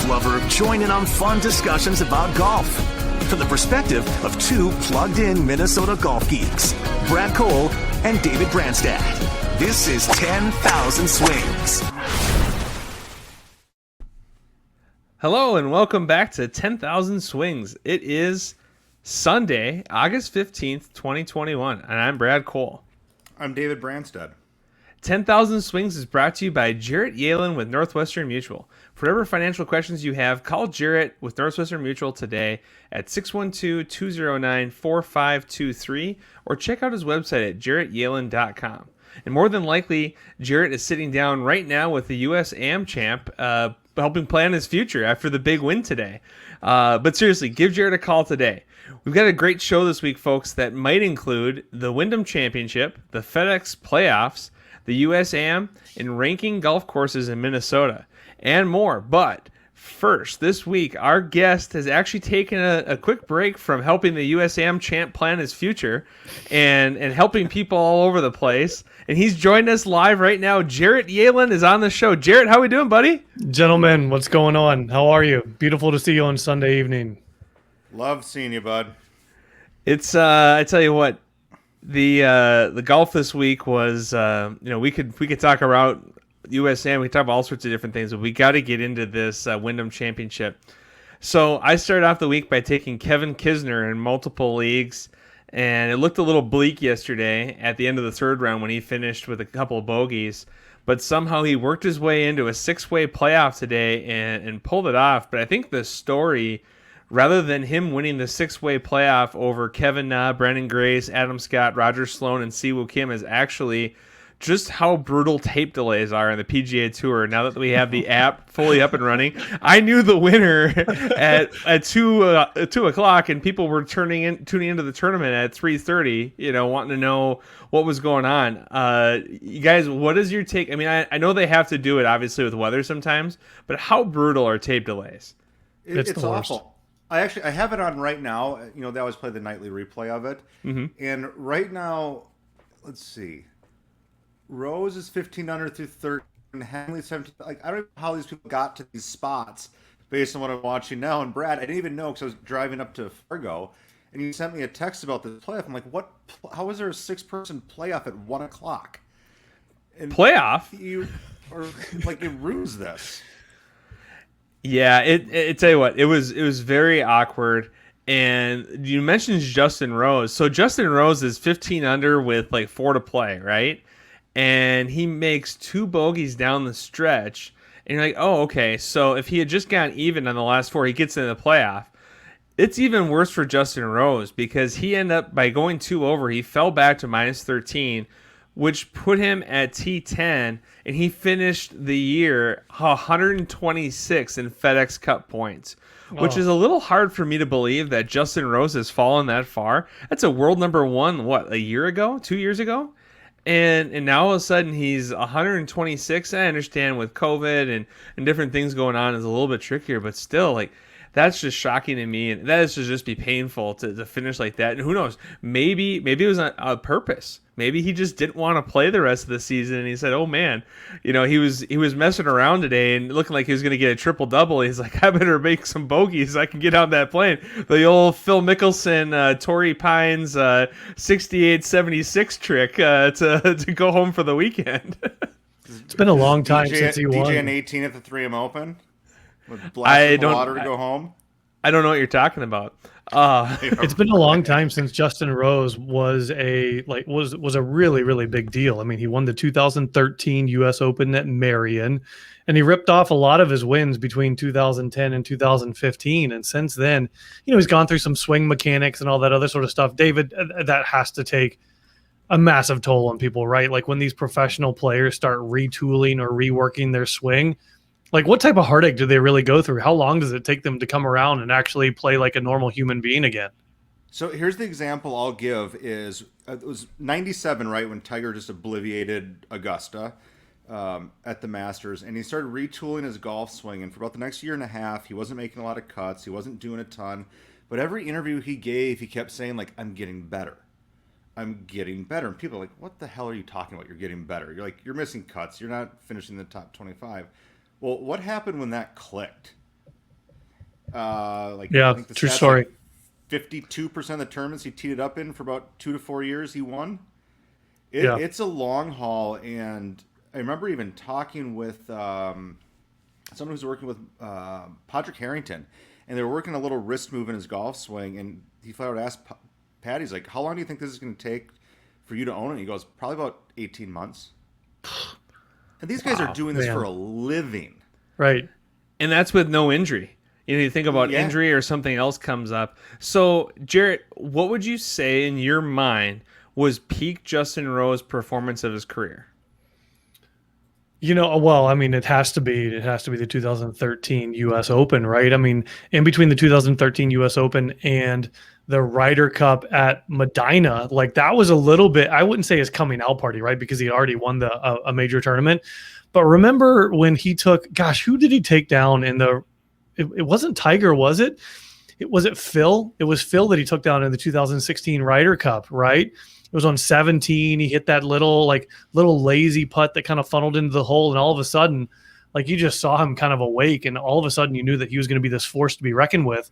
lover, join in on fun discussions about golf. From the perspective of two plugged-in Minnesota golf geeks, Brad Cole and David Branstad. This is 10,000 Swings. Hello and welcome back to 10,000 Swings. It is Sunday, August 15th, 2021, and I'm Brad Cole. I'm David Branstad. 10,000 Swings is brought to you by Jarrett Yehlen with Northwestern Mutual. For whatever financial questions you have, call Jarrett with Northwestern Mutual today at 612-209-4523 or check out his website at jarrettyehlen.com. And more than likely, Jarrett is sitting down right now with the U.S. Am champ, helping plan his future after the big win today. But seriously, give Jarrett a call today. We've got a great show this week, folks, that might include the Wyndham Championship, the FedEx Playoffs, the U.S. Am, and ranking golf courses in Minnesota, and more. But first, this week, our guest has actually taken a quick break from helping the U.S. Am champ plan his future and helping people all over the place. And he's joined us live right now. Jarrett Yehlen is on the show. Jarrett, how we doing, buddy? Gentlemen, what's going on? How are you? Beautiful to see you on Sunday evening. Love seeing you, bud. It's I tell you what, the golf this week was we could talk about USAM, we could talk about all sorts of different things, but we got to get into this Wyndham Championship. So I started off the week by taking Kevin Kisner in multiple leagues, and it looked a little bleak yesterday at the end of the third round when he finished with a couple of bogeys, but somehow he worked his way into a six-way playoff today and pulled it off. But I think the story, rather than him winning the six-way playoff over Kevin Na, Brandon Grace, Adam Scott, Roger Sloan, and Siwoo Kim, is actually just how brutal tape delays are in the PGA Tour. Now that we have the app fully up and running, I knew the winner at 2 o'clock, and people were tuning into the tournament at 3:30. Wanting to know what was going on. You guys, what is your take? I mean, I know they have to do it obviously with weather sometimes, but how brutal are tape delays? It's awful. I have it on right now. They always play the nightly replay of it, and right now, let's see. Rose is 15 under through 13. Henley 17. I don't know how these people got to these spots based on what I'm watching now. And Brad, I didn't even know because I was driving up to Fargo, and you sent me a text about this playoff. I'm like, what? How is there a 6-person playoff at 1 o'clock? And playoff? You ruins this. Yeah, it tell you what, it was very awkward. And you mentioned Justin Rose. So Justin Rose is 15 under with 4 to play, right? And he makes 2 bogeys down the stretch. And you're like, oh, okay. So if he had just gotten even on the last 4, he gets into the playoff. It's even worse for Justin Rose because he ended up, by going 2 over, he fell back to minus 13, which put him at T10, and he finished the year 126 in FedEx Cup points, which is a little hard for me to believe that Justin Rose has fallen that far. That's a world number 1, a year ago, 2 years ago? And now all of a sudden he's 126. I understand with COVID and different things going on is a little bit trickier, but still, that's just shocking to me, and that is to just be painful to finish like that. And who knows? Maybe it was on purpose. Maybe he just didn't want to play the rest of the season, and he said, "Oh man, he was messing around today and looking like he was going to get a triple double." He's like, "I better make some bogeys so I can get on that plane." The old Phil Mickelson, Torrey Pines, 68-76 trick to go home for the weekend. It's been a long time since he won. DJ 18 at the 3M Open. With water to go home. I don't know what you're talking about. It's been a long time since Justin Rose was a really, really big deal. I mean, he won the 2013 U.S. Open at Marion, and he ripped off a lot of his wins between 2010 and 2015. And since then, he's gone through some swing mechanics and all that other sort of stuff. David, that has to take a massive toll on people, right? Like when these professional players start retooling or reworking their swing, what type of heartache do they really go through? How long does it take them to come around and actually play like a normal human being again? So here's the example I'll give is it was 97, right, when Tiger just obliviated Augusta at the Masters, and he started retooling his golf swing. And for about the next year and a half, he wasn't making a lot of cuts. He wasn't doing a ton. But every interview he gave, he kept saying, I'm getting better. I'm getting better. And people are like, what the hell are you talking about? You're getting better. You're missing cuts. You're not finishing the top 25. Well, what happened when that clicked? I Yeah, think the true stats, story. 52% of the tournaments he teed it up in for about 2 to 4 years, he won. Yeah. It's a long haul, and I remember even talking with someone who's working with Patrick Harrington, and they were working a little wrist move in his golf swing, and he flat out asked Pat, he's like, how long do you think this is going to take for you to own it? And he goes, probably about 18 months. And these guys are doing this for a living. Right. And that's with no injury. You think about injury or something else comes up. So, Jarrett, what would you say in your mind was peak Justin Rose performance of his career? Well, I mean, it has to be the 2013 U.S. Open, right? I mean, in between the 2013 U.S. Open and the Ryder Cup at Medina, like that was a little bit, I wouldn't say his coming out party, right? Because he already won a major tournament. But remember when he took, who did he take down in it wasn't Tiger, was it? Was it Phil? It was Phil that he took down in the 2016 Ryder Cup, right? It was on 17. He hit that little lazy putt that kind of funneled into the hole. And all of a sudden, like you just saw him kind of awake. And all of a sudden you knew that he was going to be this force to be reckoned with.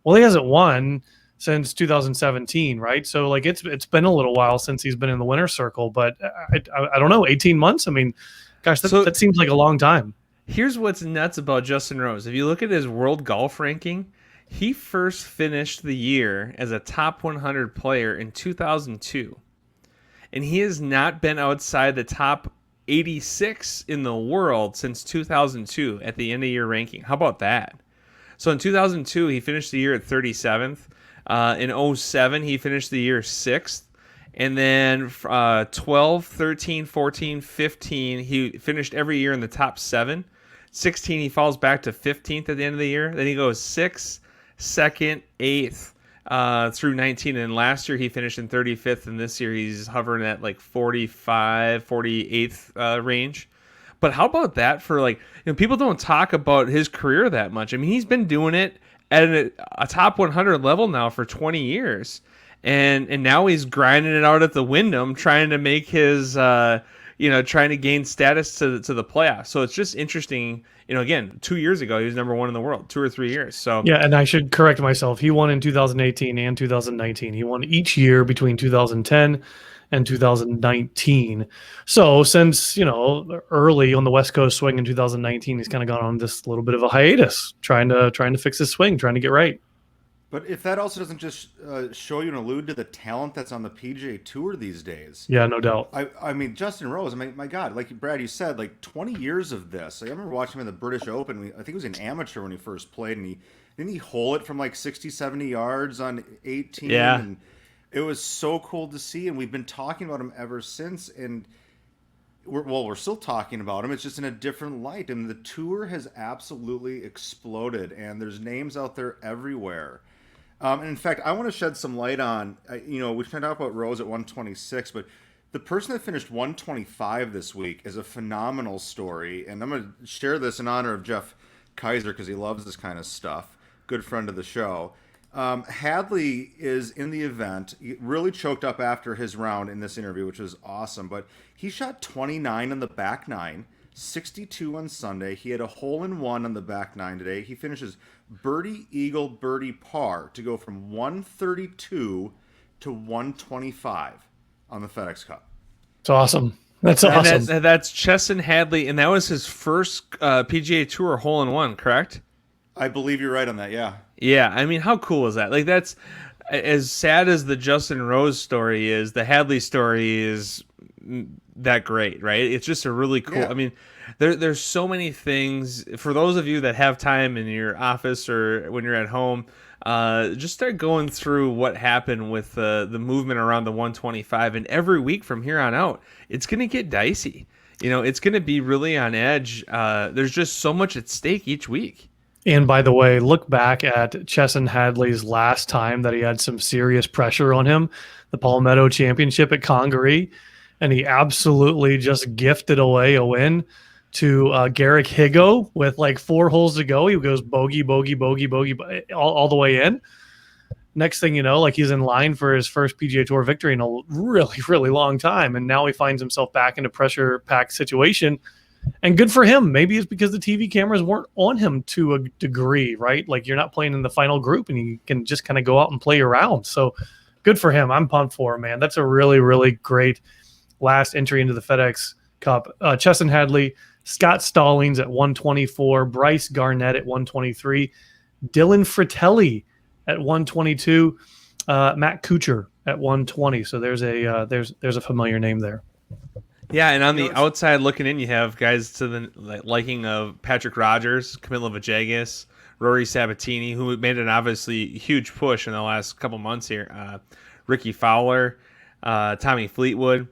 Well, he hasn't won since 2017, right? So like it's been a little while since he's been in the winner's circle, but I don't know, 18 months. I mean, gosh, that seems like a long time. Here's what's nuts about Justin Rose. If you look at his world golf ranking, he first finished the year as a top 100 player in 2002. And he has not been outside the top 86 in the world since 2002 at the end of year ranking. How about that? So in 2002, he finished the year at 37th. In 07, he finished the year 6th. And then 12, 13, 14, 15, he finished every year in the top 7. 16, he falls back to 15th at the end of the year. Then he goes 6th, 2nd, 8th through 19. And last year he finished in 35th. And this year he's hovering at like 45, 48th range. But how about that for people don't talk about his career that much. I mean, he's been doing it at a top 100 level now for 20 years. And now he's grinding it out at the Wyndham, trying to make his, trying to gain status to the playoffs. So it's just interesting. Again, 2 years ago, he was number 1 in the world, 2 or 3 years. So yeah, and I should correct myself. He won in 2018 and 2019. He won each year between 2010 and 2019. So since, early on the West Coast swing in 2019, he's kind of gone on this little bit of a hiatus, trying to fix his swing, trying to get right. But if that also doesn't just show you and allude to the talent that's on the PGA Tour these days. Yeah, no doubt. I mean, Justin Rose, I mean, my God, like Brad, you said, 20 years of this. I remember watching him in the British Open. I think he was an amateur when he first played, and didn't he hole it from 60, 70 yards on 18? Yeah. And it was so cool to see, and we've been talking about him ever since, and we're still talking about him. It's just in a different light, and the tour has absolutely exploded, and there's names out there everywhere. And in fact, I want to shed some light on, we've talked about Rose at 126, but the person that finished 125 this week is a phenomenal story. And I'm going to share this in honor of Jeff Kaiser because he loves this kind of stuff. Good friend of the show. Hadley is in the event. He really choked up after his round in this interview, which was awesome. But he shot 29 on the back nine, 62 on Sunday. He had a hole-in-one on the back nine today. He finishes birdie, eagle, birdie, par to go from 132 to 125 on the FedEx Cup. It's awesome. That's awesome. That's Chesson Hadley, and that was his first PGA Tour hole-in-one, correct? I believe you're right on that, yeah. Yeah, I mean, how cool is that? That's as sad as the Justin Rose story is, the Hadley story is that great, right? It's just a really cool. Yeah. I mean, there's so many things for those of you that have time in your office or when you're at home. Just start going through what happened with the movement around the 125, and every week from here on out, it's going to get dicey. It's going to be really on edge. There's just so much at stake each week. And by the way, look back at Chesson Hadley's last time that he had some serious pressure on him, the Palmetto Championship at Congaree, and he absolutely just gifted away a win to Garrick Higo with 4 holes to go. He goes bogey, bogey, bogey, bogey, all the way in. Next thing you know, he's in line for his first PGA Tour victory in a really, really long time. And now he finds himself back in a pressure-packed situation. And good for him. Maybe it's because the TV cameras weren't on him to a degree, right? Like you're not playing in the final group and you can just kind of go out and play around. So good for him. I'm pumped for him, man. That's a really, really great last entry into the FedEx Cup. Chesson Hadley, Scott Stallings at 124, Bryce Garnett at 123, Dylan Fratelli at 122, Matt Kuchar at 120. So there's a familiar name there. Yeah, and on the outside looking in, you have guys to the liking of Patrick Rogers, Camilo Villegas, Rory Sabatini, who made an obviously huge push in the last couple months here. Ricky Fowler, Tommy Fleetwood.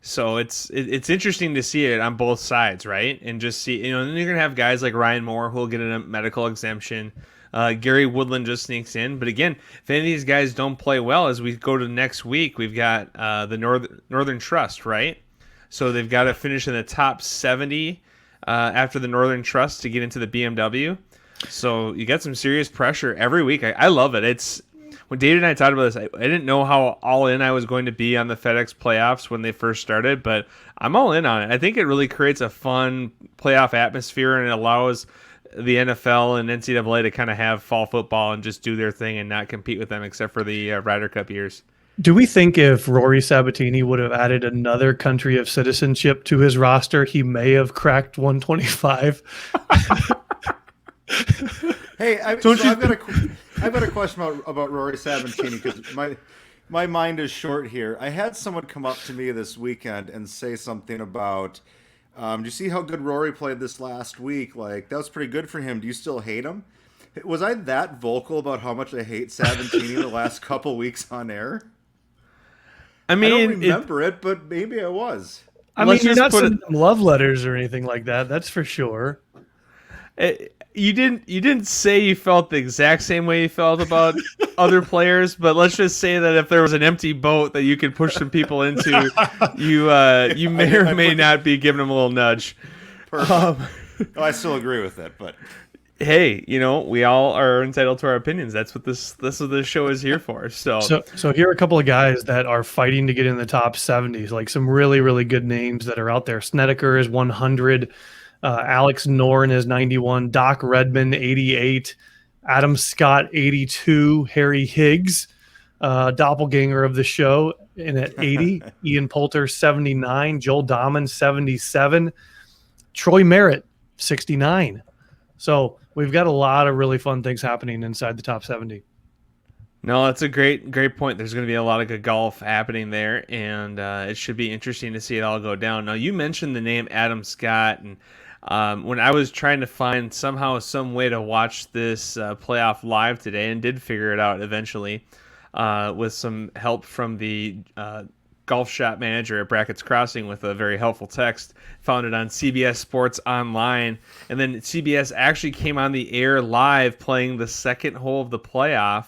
So it's interesting to see it on both sides, right? And just see, and then you're gonna have guys like Ryan Moore who will get a medical exemption. Gary Woodland just sneaks in, but again, if any of these guys don't play well, as we go to next week, we've got the Northern Trust, right? So they've got to finish in the top 70 after the Northern Trust to get into the BMW. So you got some serious pressure every week. I love it. It's when David and I talked about this, I didn't know how all in I was going to be on the FedEx playoffs when they first started, but I'm all in on it. I think it really creates a fun playoff atmosphere and it allows the NFL and NCAA to kind of have fall football and just do their thing and not compete with them except for the Ryder Cup years. Do we think if Rory Sabatini would have added another country of citizenship to his roster, he may have cracked 125? Hey, I've got a question about Rory Sabatini because my mind is short here. I had someone come up to me this weekend and say something about, do you see how good Rory played this last week? Like, that was pretty good for him. Do you still hate him? Was I that vocal about how much I hate Sabatini the last couple weeks on air? I don't remember it, but maybe I was. I mean, you're not sending them love letters or anything like that. That's for sure. You didn't say you felt the exact same way you felt about other players, but let's just say that if there was an empty boat that you could push some people into, you may or may not be giving them a little nudge. I still agree with it, but hey, we all are entitled to our opinions. That's what this show is here for. So here are a couple of guys that are fighting to get in the top 70s, like some really, really good names that are out there. Snedeker is 100. Alex Noren is 91. Doc Redman, 88. Adam Scott, 82. Harry Higgs, doppelganger of the show, and at 80. Ian Poulter, 79. Joel Dahman, 77. Troy Merritt, 69. So we've got a lot of really fun things happening inside the top 70. No, that's a great point. There's going to be a lot of good golf happening there, and it should be interesting to see it all go down. Now, you mentioned the name Adam Scott, and when I was trying to find some way to watch this playoff live today, and did figure it out eventually with some help from the golf shop manager at Brackett's Crossing with a very helpful text, found it on CBS Sports Online, and then CBS actually came on the air live playing the second hole of the playoff,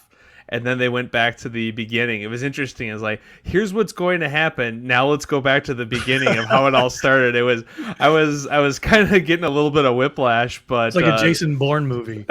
and then they went back to the beginning. It was interesting. It was like, here's what's going to happen. Now let's go back to the beginning of how it all started. I was kind of getting a little bit of whiplash, but it's like a Jason Bourne movie.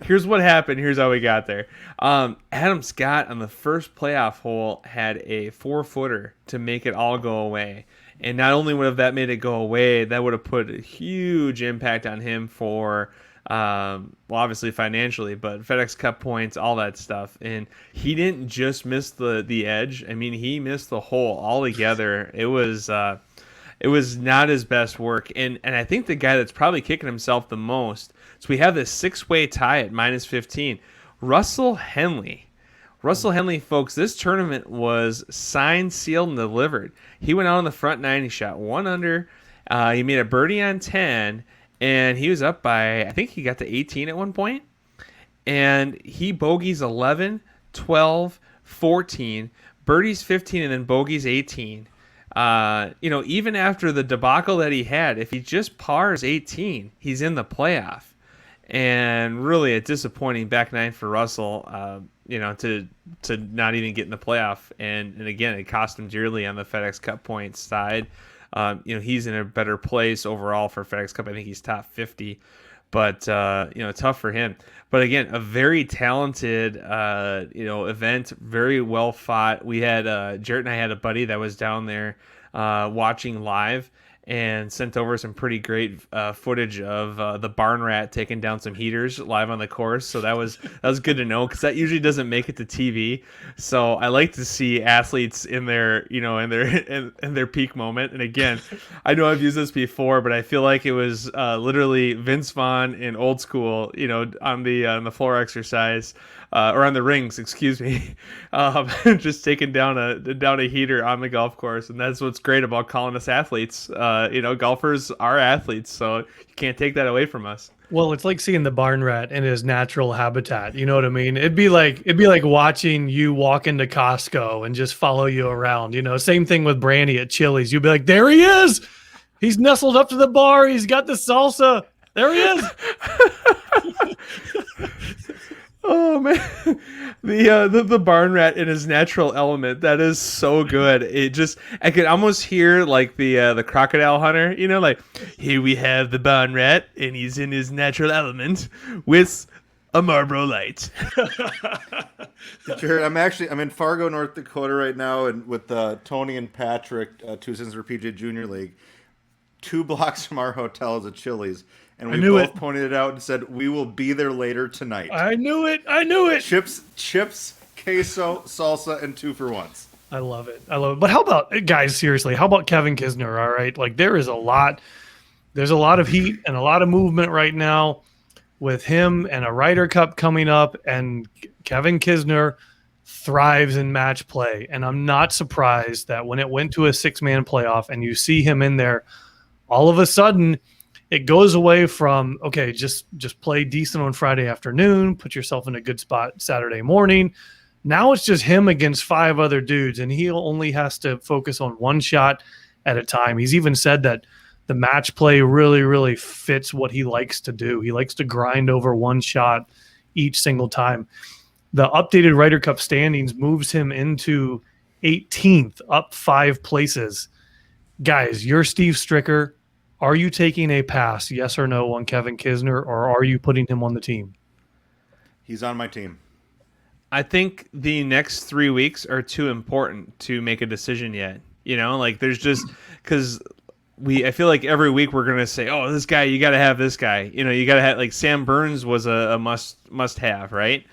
Here's what happened. Here's how we got there. Adam Scott on the first playoff hole had a 4-footer to make it all go away. And not only would have that made it go away, that would have put a huge impact on him for, obviously financially, but FedEx Cup points, all that stuff. And he didn't just miss the edge. I mean, he missed the hole altogether. It was not his best work. And I think the guy that's probably kicking himself the most, so we have this 6-way tie at -15. Russell Henley. Russell Henley, folks, this tournament was signed, sealed, and delivered. He went out on the front 9. He shot 1 under. He made a birdie on 10, and he was up by, I think he got to 18 at one point. And he bogeys 11, 12, 14, birdies 15, and then bogeys 18. Even after the debacle that he had, if he just pars 18, he's in the playoff. And really a disappointing back nine for Russell, to not even get in the playoff. And again, it cost him dearly on the FedEx Cup points side. He's in a better place overall for FedEx Cup. I think he's top 50, but tough for him. But again, a very talented, event, very well fought. We had Jarrett and I had a buddy that was down there watching live, and sent over some pretty great footage of the barn rat taking down some heaters live on the course. So that was good to know, because that usually doesn't make it to TV. So I like to see athletes in their in their peak moment. And again, I know I've used this before, but I feel like it was literally Vince Vaughn in Old School, on the floor exercise. Or on the rings, excuse me, just taking down a heater on the golf course. And that's what's great about calling us athletes. Golfers are athletes, so you can't take that away from us. Well, it's like seeing the barn rat in his natural habitat. You know what I mean? It'd be like watching you walk into Costco and just follow you around. Same thing with Brandy at Chili's. You'd be like, there he is. He's nestled up to the bar. He's got the salsa. There he is. Oh man, the barn rat in his natural element, that is so good. I could almost hear like the crocodile hunter, like, here we have the barn rat and he's in his natural element with a Marlboro Light. Jared, I'm in Fargo, North Dakota right now, and with Tony and Patrick, two citizens for PGA Junior League. 2 blocks from our hotel is a Chili's. And we both pointed it out and said, we will be there later tonight. I knew it. Chips, queso, salsa, and 2-for-1s. I love it. But how about, guys, seriously, how about Kevin Kisner, all right? Like, there's a lot of heat and a lot of movement right now with him and a Ryder Cup coming up, and Kevin Kisner thrives in match play. And I'm not surprised that when it went to a 6-man playoff and you see him in there, all of a sudden it goes away from, okay, just play decent on Friday afternoon, put yourself in a good spot Saturday morning. Now it's just him against 5 other dudes, and he only has to focus on one shot at a time. He's even said that the match play really, really fits what he likes to do. He likes to grind over one shot each single time. The updated Ryder Cup standings moves him into 18th, up 5 places. Guys, you're Steve Stricker. Are you taking a pass, yes or no, on Kevin Kisner, or are you putting him on the team? He's on my team. I think the next 3 weeks are too important to make a decision yet. There's just, because I feel like every week we're going to say, oh, this guy, you got to have this guy. You got to have, like, Sam Burns was a must have, right?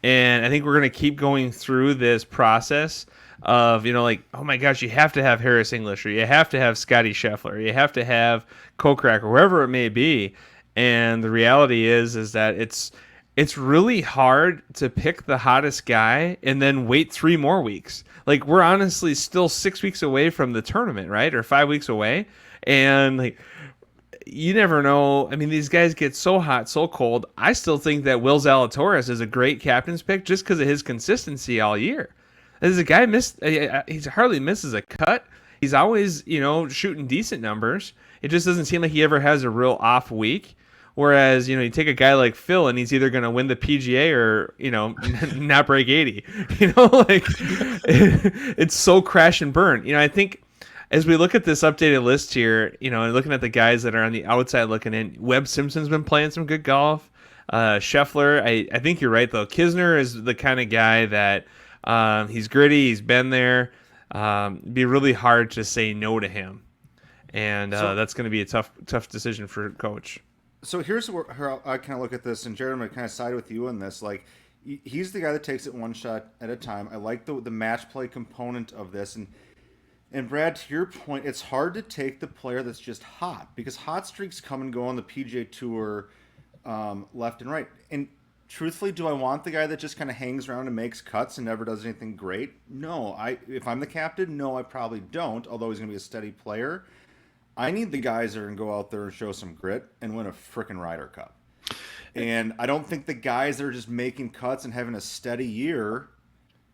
And I think we're going to keep going through this process of, oh my gosh, you have to have Harris English, or you have to have Scotty Scheffler, or you have to have Kokrak, or wherever it may be. And the reality is that it's really hard to pick the hottest guy and then wait 3 more weeks. Like, we're honestly still 6 weeks away from the tournament, right? Or 5 weeks away. And like, you never know. I mean, these guys get so hot, so cold. I still think that Will Zalatoris is a great captain's pick just because of his consistency all year. As a guy he hardly misses a cut. He's always, shooting decent numbers. It just doesn't seem like he ever has a real off week. Whereas, you take a guy like Phil and he's either going to win the PGA or, not break 80. It's so crash and burn. I think as we look at this updated list here, and looking at the guys that are on the outside looking in, Webb Simpson's been playing some good golf. Scheffler, I think you're right, though. Kisner is the kind of guy that he's gritty. He's been there. It'd be really hard to say no to him. And that's going to be a tough decision for coach. So here's how I kind of look at this, and Jared, I'm going to kind of side with you on this. Like, he's the guy that takes it one shot at a time. I like the match play component of this. And Brad, to your point, it's hard to take the player that's just hot, because hot streaks come and go on the PGA Tour left and right. And truthfully, do I want the guy that just kind of hangs around and makes cuts and never does anything great? No. If I'm the captain, no, I probably don't, although he's going to be a steady player. I need the guys that are going to go out there and show some grit and win a frickin' Ryder Cup. And I don't think the guys that are just making cuts and having a steady year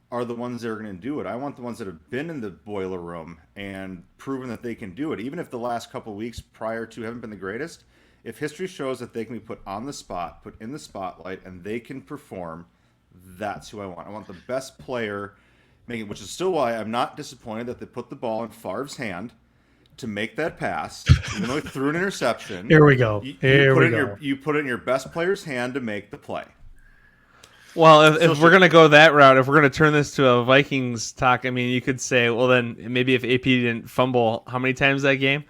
are the ones that are going to do it. I want the ones that have been in the boiler room and proven that they can do it. Even if the last couple of weeks prior to haven't been the greatest, if history shows that they can be put on the spot, put in the spotlight, and they can perform, that's who I want. I want the best player making, which is still why I'm not disappointed that they put the ball in Favre's hand to make that pass, even though he threw an interception. Here we go. You put it in your best player's hand to make the play. Well, if we're going to go that route, if we're going to turn this to a Vikings talk, I mean, you could say, well, then maybe if AP didn't fumble how many times that game?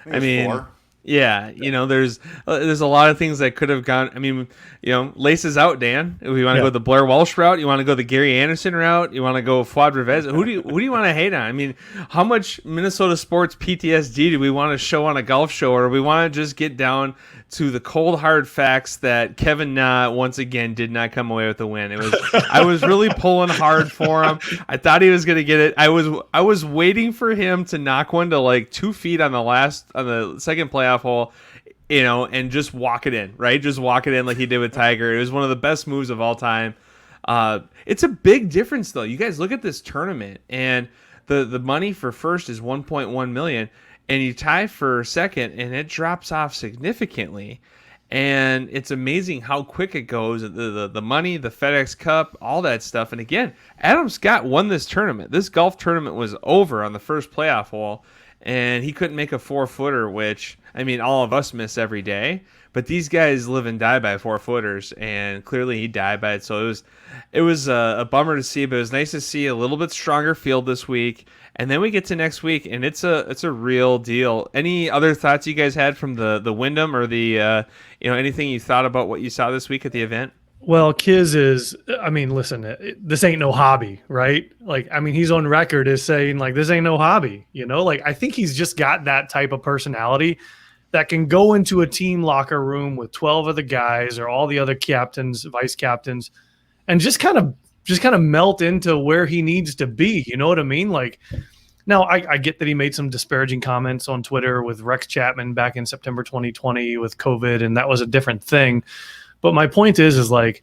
I mean, 4. yeah, there's a lot of things that could have gone. I mean, laces out, Dan. If you want to go the Blair Walsh route, you want to go the Gary Anderson route, you want to go Fuad Revez. Who do you want to hate on? I mean, how much Minnesota sports PTSD do we want to show on a golf show, or we want to just get down to the cold hard facts that Kevin Na once again did not come away with the win? I was really pulling hard for him. I thought he was going to get it. I was waiting for him to knock one to like 2 feet on the second playoff hole, and just walk it in, right? Just walk it in like he did with Tiger. It was one of the best moves of all time. It's a big difference though. You guys look at this tournament, and the money for first is 1.1 million. And you tie for second, and it drops off significantly. And it's amazing how quick it goes. The money, the FedEx Cup, all that stuff. And again, Adam Scott won this tournament. This golf tournament was over on the first playoff hole, and he couldn't make a 4-footer, which, I mean, all of us miss every day. But these guys live and die by 4-footers, and clearly he died by it. So it was a bummer to see, but it was nice to see a little bit stronger field this week. And then we get to next week, and it's a real deal. Any other thoughts you guys had from the Wyndham, or the anything you thought about what you saw this week at the event? Well, Kiz is, I mean, listen, this ain't no hobby, right? Like, I mean, he's on record as saying, like, this ain't no hobby, Like, I think he's just got that type of personality that can go into a team locker room with 12 of the guys or all the other captains, vice captains, and just kind of melt into where he needs to be. You know what I mean? Like, now I get that he made some disparaging comments on Twitter with Rex Chapman back in September 2020 with COVID, and that was a different thing. But my point is like,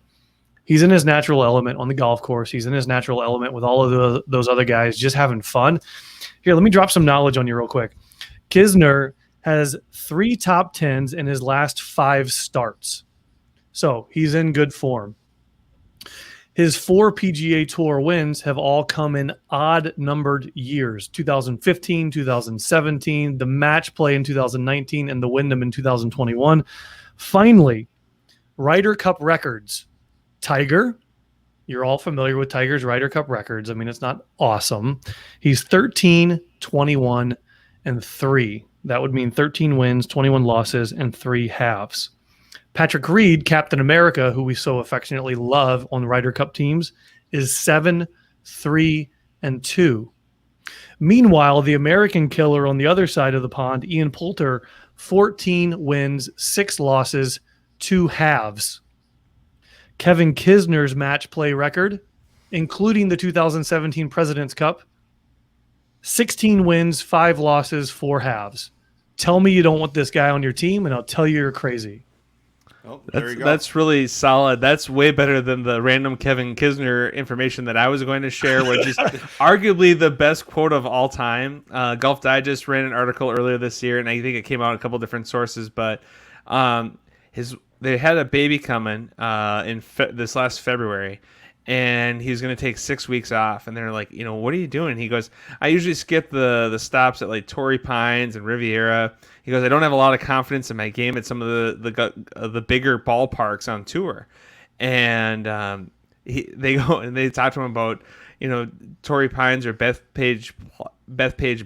he's in his natural element on the golf course. He's in his natural element with all of those other guys just having fun. Here, let me drop some knowledge on you real quick. Kisner has 3 top 10s in his last 5 starts. So he's in good form. His 4 PGA Tour wins have all come in odd-numbered years, 2015, 2017, the match play in 2019, and the Wyndham in 2021. Finally, Ryder Cup records. Tiger, you're all familiar with Tiger's Ryder Cup records. I mean, it's not awesome. He's 13, 21, and 3. That would mean 13 wins, 21 losses, and 3 halves. Patrick Reed, Captain America, who we so affectionately love on Ryder Cup teams, is 7, 3, and 2. Meanwhile, the American killer on the other side of the pond, Ian Poulter, 14 wins, 6 losses, 2 halves. Kevin Kisner's match play record, including the 2017 President's Cup, 16 wins, 5 losses, 4 halves. Tell me you don't want this guy on your team, and I'll tell you you're crazy. Oh, there you go. That's really solid. That's way better than the random Kevin Kisner information that I was going to share, which is arguably the best quote of all time. Golf Digest ran an article earlier this year, and I think it came out in a couple different sources, but they had a baby coming this last February, and he's going to take 6 weeks off. And they're like, what are you doing? He goes, I usually skip the stops at like Torrey Pines and Riviera. He goes, I don't have a lot of confidence in my game at some of the bigger ballparks on tour. And they go and they talk to him about, Torrey Pines or Bethpage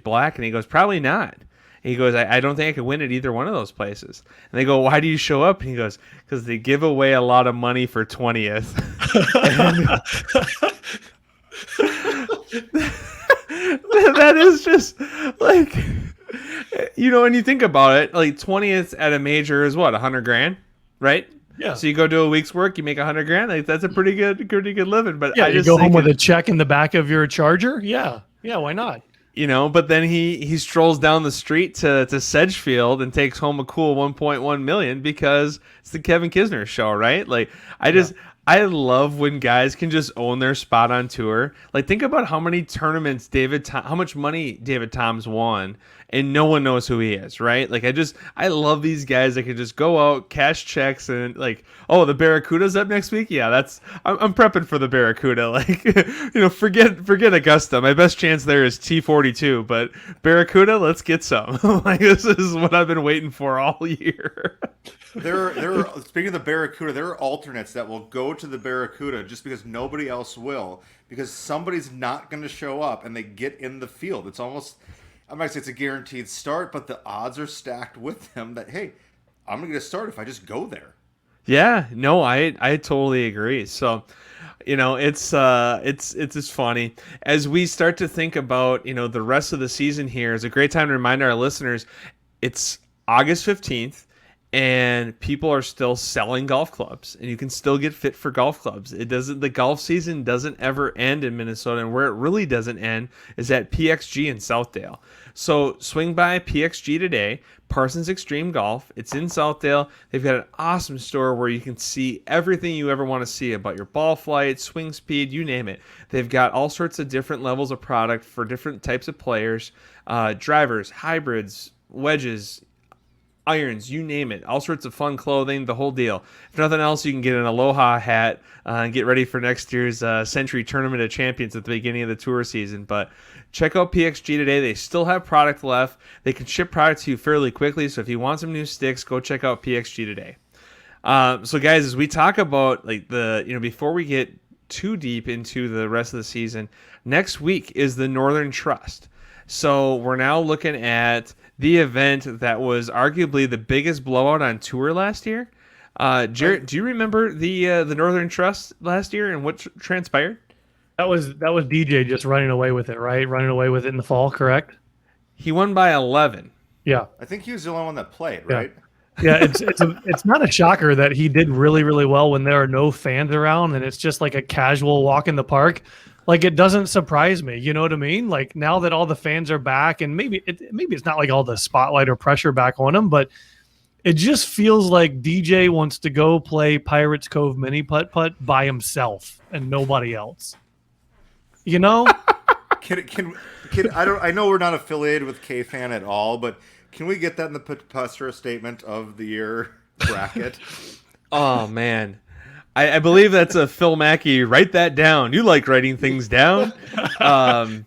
Black. And he goes, probably not. He goes, I don't think I could win at either one of those places. And they go, why do you show up? And he goes, because they give away a lot of money for 20th. That is just like, when you think about it, like 20th at a major is what, $100,000, right? Yeah. So you go do a week's work, you make $100,000. Like that's a pretty good living. But yeah, you go home with a check in the back of your Charger. Yeah, why not? But then he strolls down the street to Sedgefield and takes home a cool 1.1 million because it's the Kevin Kisner show, right? Like I love when guys can just own their spot on tour. Like think about how many tournaments how much money David Tom's won, and no one knows who he is, right? Like I love these guys that can just go out, cash checks, and like, oh, the Barracuda's up next week. Yeah, I'm prepping for the Barracuda. Like, forget Augusta. My best chance there is T42, but Barracuda, let's get some. Like this is what I've been waiting for all year. Speaking of the Barracuda, there are alternates that will go to the Barracuda just because nobody else will, because somebody's not going to show up and they get in the field. I'm not saying it's a guaranteed start, but the odds are stacked with him that, hey, I'm going to get a start if I just go there. Yeah, no, I totally agree. So, it's just funny as we start to think about, the rest of the season here. It's a great time to remind our listeners it's August 15th and people are still selling golf clubs and you can still get fit for golf clubs. The golf season doesn't ever end in Minnesota, and where it really doesn't end is at PXG in Southdale. So swing by PXG today, Parsons Extreme Golf. It's in Southdale. They've got an awesome store where you can see everything you ever want to see about your ball flight, swing speed, you name it. They've got all sorts of different levels of product for different types of players, drivers, hybrids, wedges, irons, you name it, all sorts of fun clothing, the whole deal. If nothing else, you can get an Aloha hat and get ready for next year's Century Tournament of Champions at the beginning of the tour season. But check out PXG today. They still have product left. They can ship product to you fairly quickly. So if you want some new sticks, go check out PXG today. So guys, as we talk about before we get too deep into the rest of the season, next week is the Northern Trust. So we're now looking at the event that was arguably the biggest blowout on tour last year. Jarrett, do you remember the Northern Trust last year and what transpired? That was DJ just running away with it, right? Running away with it in the fall, correct? He won by 11. Yeah. I think he was the only one that played, right? Yeah, it's not a shocker that he did really, really well when there are no fans around and it's just like a casual walk in the park. Like, it doesn't surprise me, you know what I mean? Like, now that all the fans are back, and maybe it's not like all the spotlight or pressure back on him, but it just feels like DJ wants to go play Pirates Cove mini putt-putt by himself and nobody else. You know? Can I know we're not affiliated with K-Fan at all, but can we get that in the preposterous statement of the year bracket? Oh, man. I believe that's a Phil Mackey. Write that down. You like writing things down, or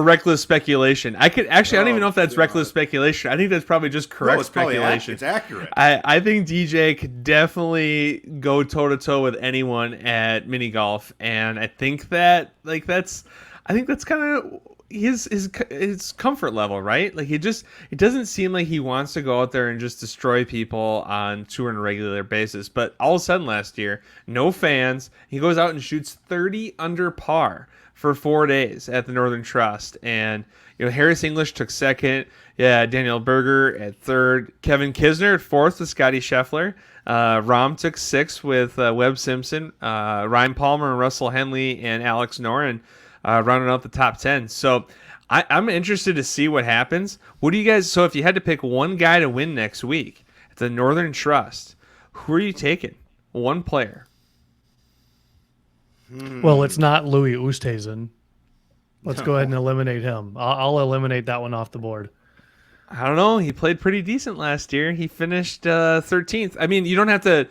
reckless speculation. I don't even know if that's reckless speculation. I think that's probably just correct speculation. It's accurate. I think DJ could definitely go toe to toe with anyone at mini golf, and I think that's kind of his comfort level, right? Like, it doesn't seem like he wants to go out there and just destroy people on tour on a regular basis. But all of a sudden last year, no fans, he goes out and shoots 30 under par for 4 days at the Northern Trust. And Harris English took second. Yeah, Daniel Berger at third. Kevin Kisner at fourth with Scotty Scheffler. Rahm took sixth with Webb Simpson. Ryan Palmer and Russell Henley and Alex Noren rounding out the top 10. So I'm interested to see what happens. What do you guys? So if you had to pick one guy to win next week at the Northern Trust, who are you taking? One player. Well, it's not Louis Oosthuizen. Let's go ahead and eliminate him. I'll eliminate that one off the board. I don't know. He played pretty decent last year. He finished 13th. I mean, you don't have to.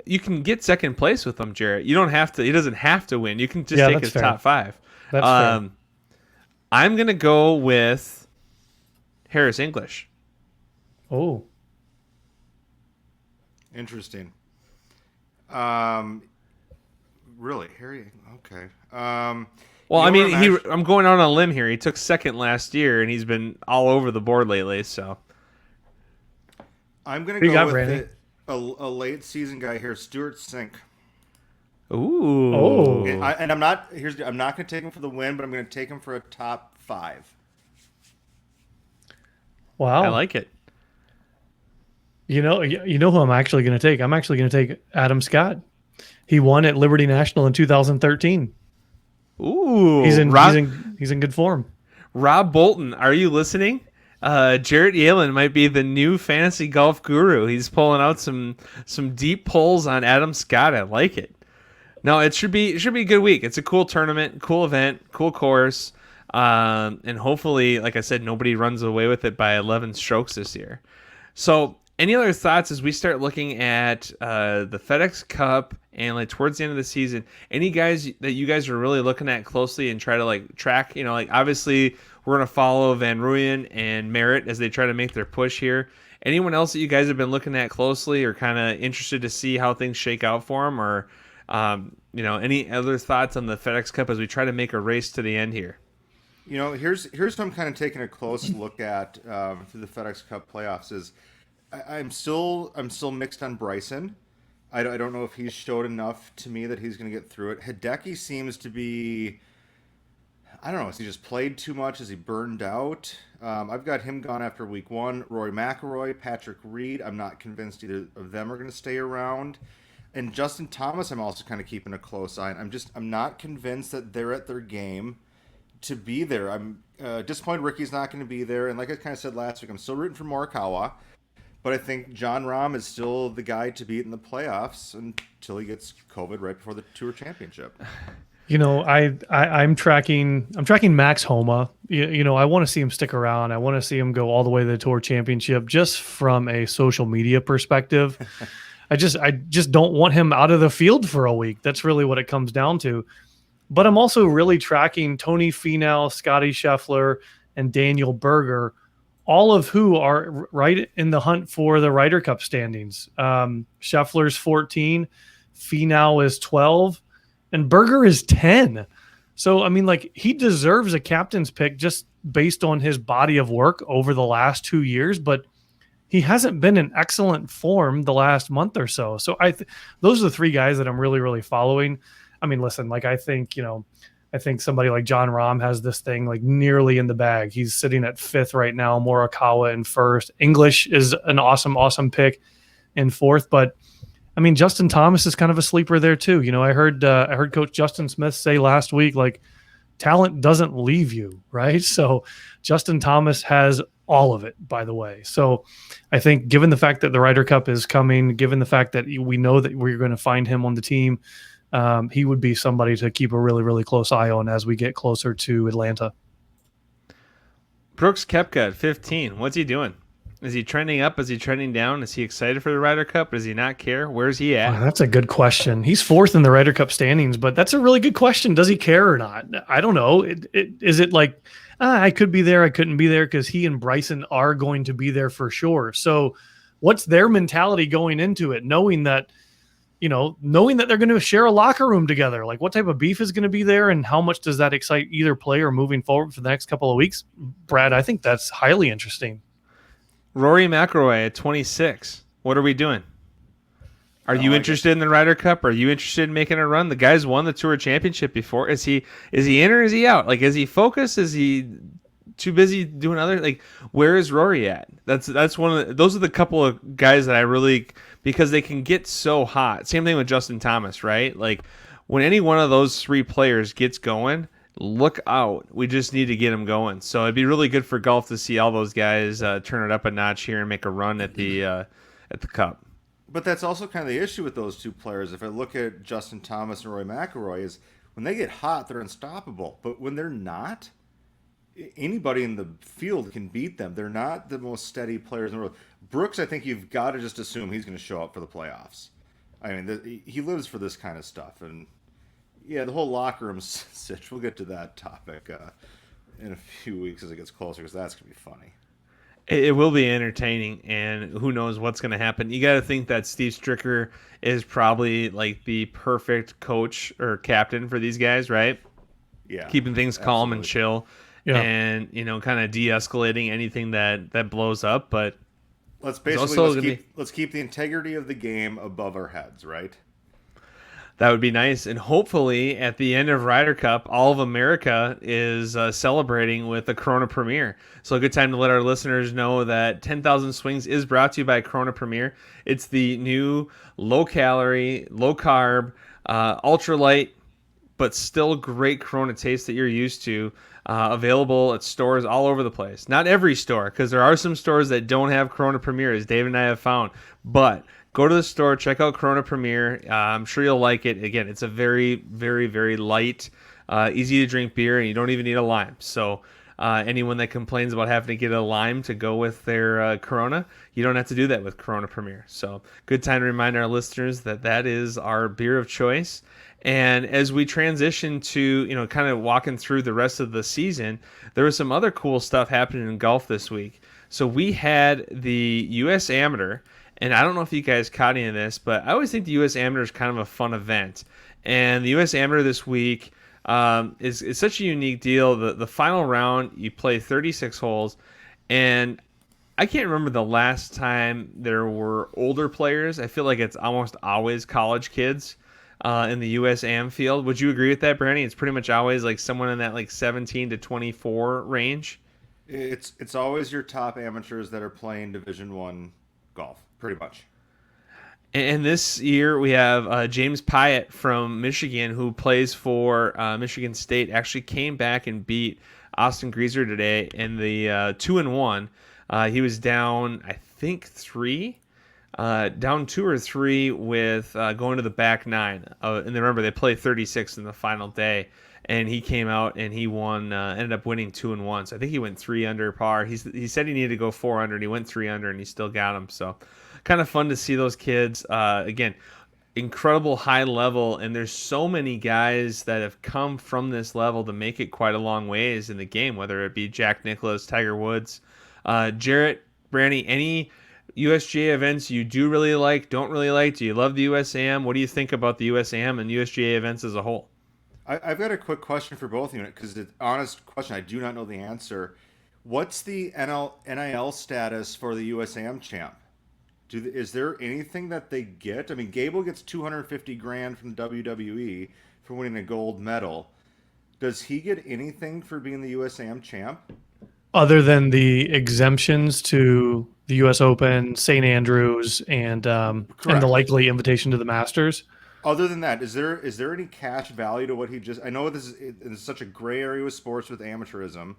You can get second place with him, Jarrett. You don't have to. He doesn't have to win. You can just take his fair. top five. That's fair. I'm gonna go with Harris English. Oh, interesting. Really, Harry? Okay. Well, I mean, I'm going out on a limb here. He took second last year, and he's been all over the board lately. So I'm gonna go with a late season guy here, Stuart Sink. Ooh. Oh. And I'm not going to take him for the win, but I'm going to take him for a top 5. Wow. I like it. You know who I'm actually going to take? I'm actually going to take Adam Scott. He won at Liberty National in 2013. Ooh. He's in good form. Rob Bolton, are you listening? Jarrett Yehlen might be the new fantasy golf guru. He's pulling out some deep pulls on Adam Scott. I like it. No, it should be a good week. It's a cool tournament, cool event, cool course, and hopefully, like I said, nobody runs away with it by 11 strokes this year. So, any other thoughts as we start looking at the FedEx Cup and like towards the end of the season? Any guys that you guys are really looking at closely and try to like track? Obviously we're gonna follow Van Rooyen and Merritt as they try to make their push here. Anyone else that you guys have been looking at closely or kind of interested to see how things shake out for them, or any other thoughts on the FedEx Cup as we try to make a race to the end here? Here's what I'm kind of taking a close look at through the FedEx Cup playoffs is I'm still mixed on Bryson. I don't know if he's showed enough to me that he's going to get through it. Hideki seems to be, I don't know, has he just played too much? Is he burned out? I've got him gone after week one. Rory McIlroy, Patrick Reed, I'm not convinced either of them are going to stay around. And Justin Thomas, I'm also kind of keeping a close eye on. I'm not convinced that they're at their game to be there. I'm disappointed Ricky's not going to be there. And like I kind of said last week, I'm still rooting for Morikawa. But I think John Rahm is still the guy to beat in the playoffs until he gets COVID right before the Tour Championship. I'm tracking Max Homa. I want to see him stick around. I want to see him go all the way to the Tour Championship just from a social media perspective. I just don't want him out of the field for a week. That's really what it comes down to. But I'm also really tracking Tony Finau, Scotty Scheffler, and Daniel Berger, all of who are right in the hunt for the Ryder Cup standings. Scheffler's 14, Finau is 12, and Berger is 10. So, I mean, he deserves a captain's pick just based on his body of work over the last 2 years, but he hasn't been in excellent form the last month or so. So those are the three guys that I'm really, really following. I mean, listen, I think somebody like John Rahm has this thing nearly in the bag. He's sitting at 5th right now, Morikawa in 1st. English is an awesome, awesome pick in 4th. But I mean, Justin Thomas is kind of a sleeper there too. I heard Coach Justin Smith say last week, talent doesn't leave you, right? So Justin Thomas has all of it, by the way. So I think given the fact that the Ryder Cup is coming, given the fact that we know that we're going to find him on the team, he would be somebody to keep a really, really close eye on as we get closer to Atlanta. Brooks Koepka at 15. What's he doing? Is he trending up? Is he trending down? Is he excited for the Ryder Cup? Does he not care? Where's he at? Oh, that's a good question. He's 4th in the Ryder Cup standings, but that's a really good question. Does he care or not? I don't know. Is it I could be there, I couldn't be there, because he and Bryson are going to be there for sure. So what's their mentality going into it, knowing that they're going to share a locker room together? What type of beef is going to be there, and how much does that excite either player moving forward for the next couple of weeks? Brad, I think that's highly interesting. Rory McIlroy at 26. What are we doing? Are you interested in the Ryder Cup? Are you interested in making a run? The guy's won the Tour Championship before. Is he in or is he out? Is he focused? Is he too busy doing other? Where is Rory at? That's one of those are the couple of guys that I really, because they can get so hot. Same thing with Justin Thomas, right? When any one of those three players gets going, look out. We just need to get them going. So it'd be really good for golf to see all those guys turn it up a notch here and make a run at the Cup. But that's also kind of the issue with those two players. If I look at Justin Thomas and Rory McIlroy, is when they get hot, they're unstoppable. But when they're not, anybody in the field can beat them. They're not the most steady players in the world. Brooks, I think you've got to just assume he's going to show up for the playoffs. I mean, he lives for this kind of stuff. And yeah, the whole locker room sitch, we'll get to that topic in a few weeks as it gets closer, because that's going to be funny. It will be entertaining, and who knows what's going to happen. You got to think that Steve Stricker is probably the perfect coach or captain for these guys, right? Yeah. Keeping things calm absolutely. and chill, and kind of de-escalating anything that blows up. But let's keep the integrity of the game above our heads, right? That would be nice. And hopefully at the end of Ryder Cup, all of America is celebrating with the Corona Premier. So a good time to let our listeners know that 10,000 Swings is brought to you by Corona Premier. It's the new low-calorie, low-carb, ultra-light, but still great Corona taste that you're used to. Available at stores all over the place. Not every store, because there are some stores that don't have Corona Premier, as Dave and I have found. But go to the store, check out Corona Premier. I'm sure you'll like it. Again, it's a very, very, very light, easy to drink beer, and you don't even need a lime. So anyone that complains about having to get a lime to go with their Corona, you don't have to do that with Corona Premier. So good time to remind our listeners that is our beer of choice. And as we transition to, kind of walking through the rest of the season, there was some other cool stuff happening in golf this week. So we had the U.S. Amateur, and I don't know if you guys caught any of this, but I always think the U.S. Amateur is kind of a fun event. And the U.S. Amateur this week, is such a unique deal. The final round, you play 36 holes, and I can't remember the last time there were older players. I feel like it's almost always college kids in the U.S. Am field. Would you agree with that, Brandy? It's pretty much always like someone in that like 17 to 24 range. It's always your top amateurs that are playing Division One golf, pretty much. And this year we have James Pyatt from Michigan, who plays for Michigan State. Actually came back and beat Austin Greaser today in the 2-1. He was down, I think, down 2 or 3 with going to the back 9. And remember, they play 36 in the final day. And he came out and he won, ended up winning 2-1. So I think he went 3 under par. He said he needed to go 4 under, and he went 3 under, and he still got him. So kind of fun to see those kids. Again, incredible high level, and there's so many guys that have come from this level to make it quite a long ways in the game, whether it be Jack Nicklaus, Tiger Woods. Jarrett, Brandy, any USGA events you do really like, don't really like? Do you love the USAM? What do you think about the USAM and USGA events as a whole? I've got a quick question for both of you, because it's an honest question. I do not know the answer. What's the NIL status for the USAM champ? Is there anything that they get? I mean, Gable gets $250,000 from WWE for winning a gold medal. Does he get anything for being the USAM champ? Other than the exemptions to the U.S. Open, St. Andrews, and the likely invitation to the Masters. Other than that, is there any cash value to what he just? I know this is such a gray area with sports with amateurism,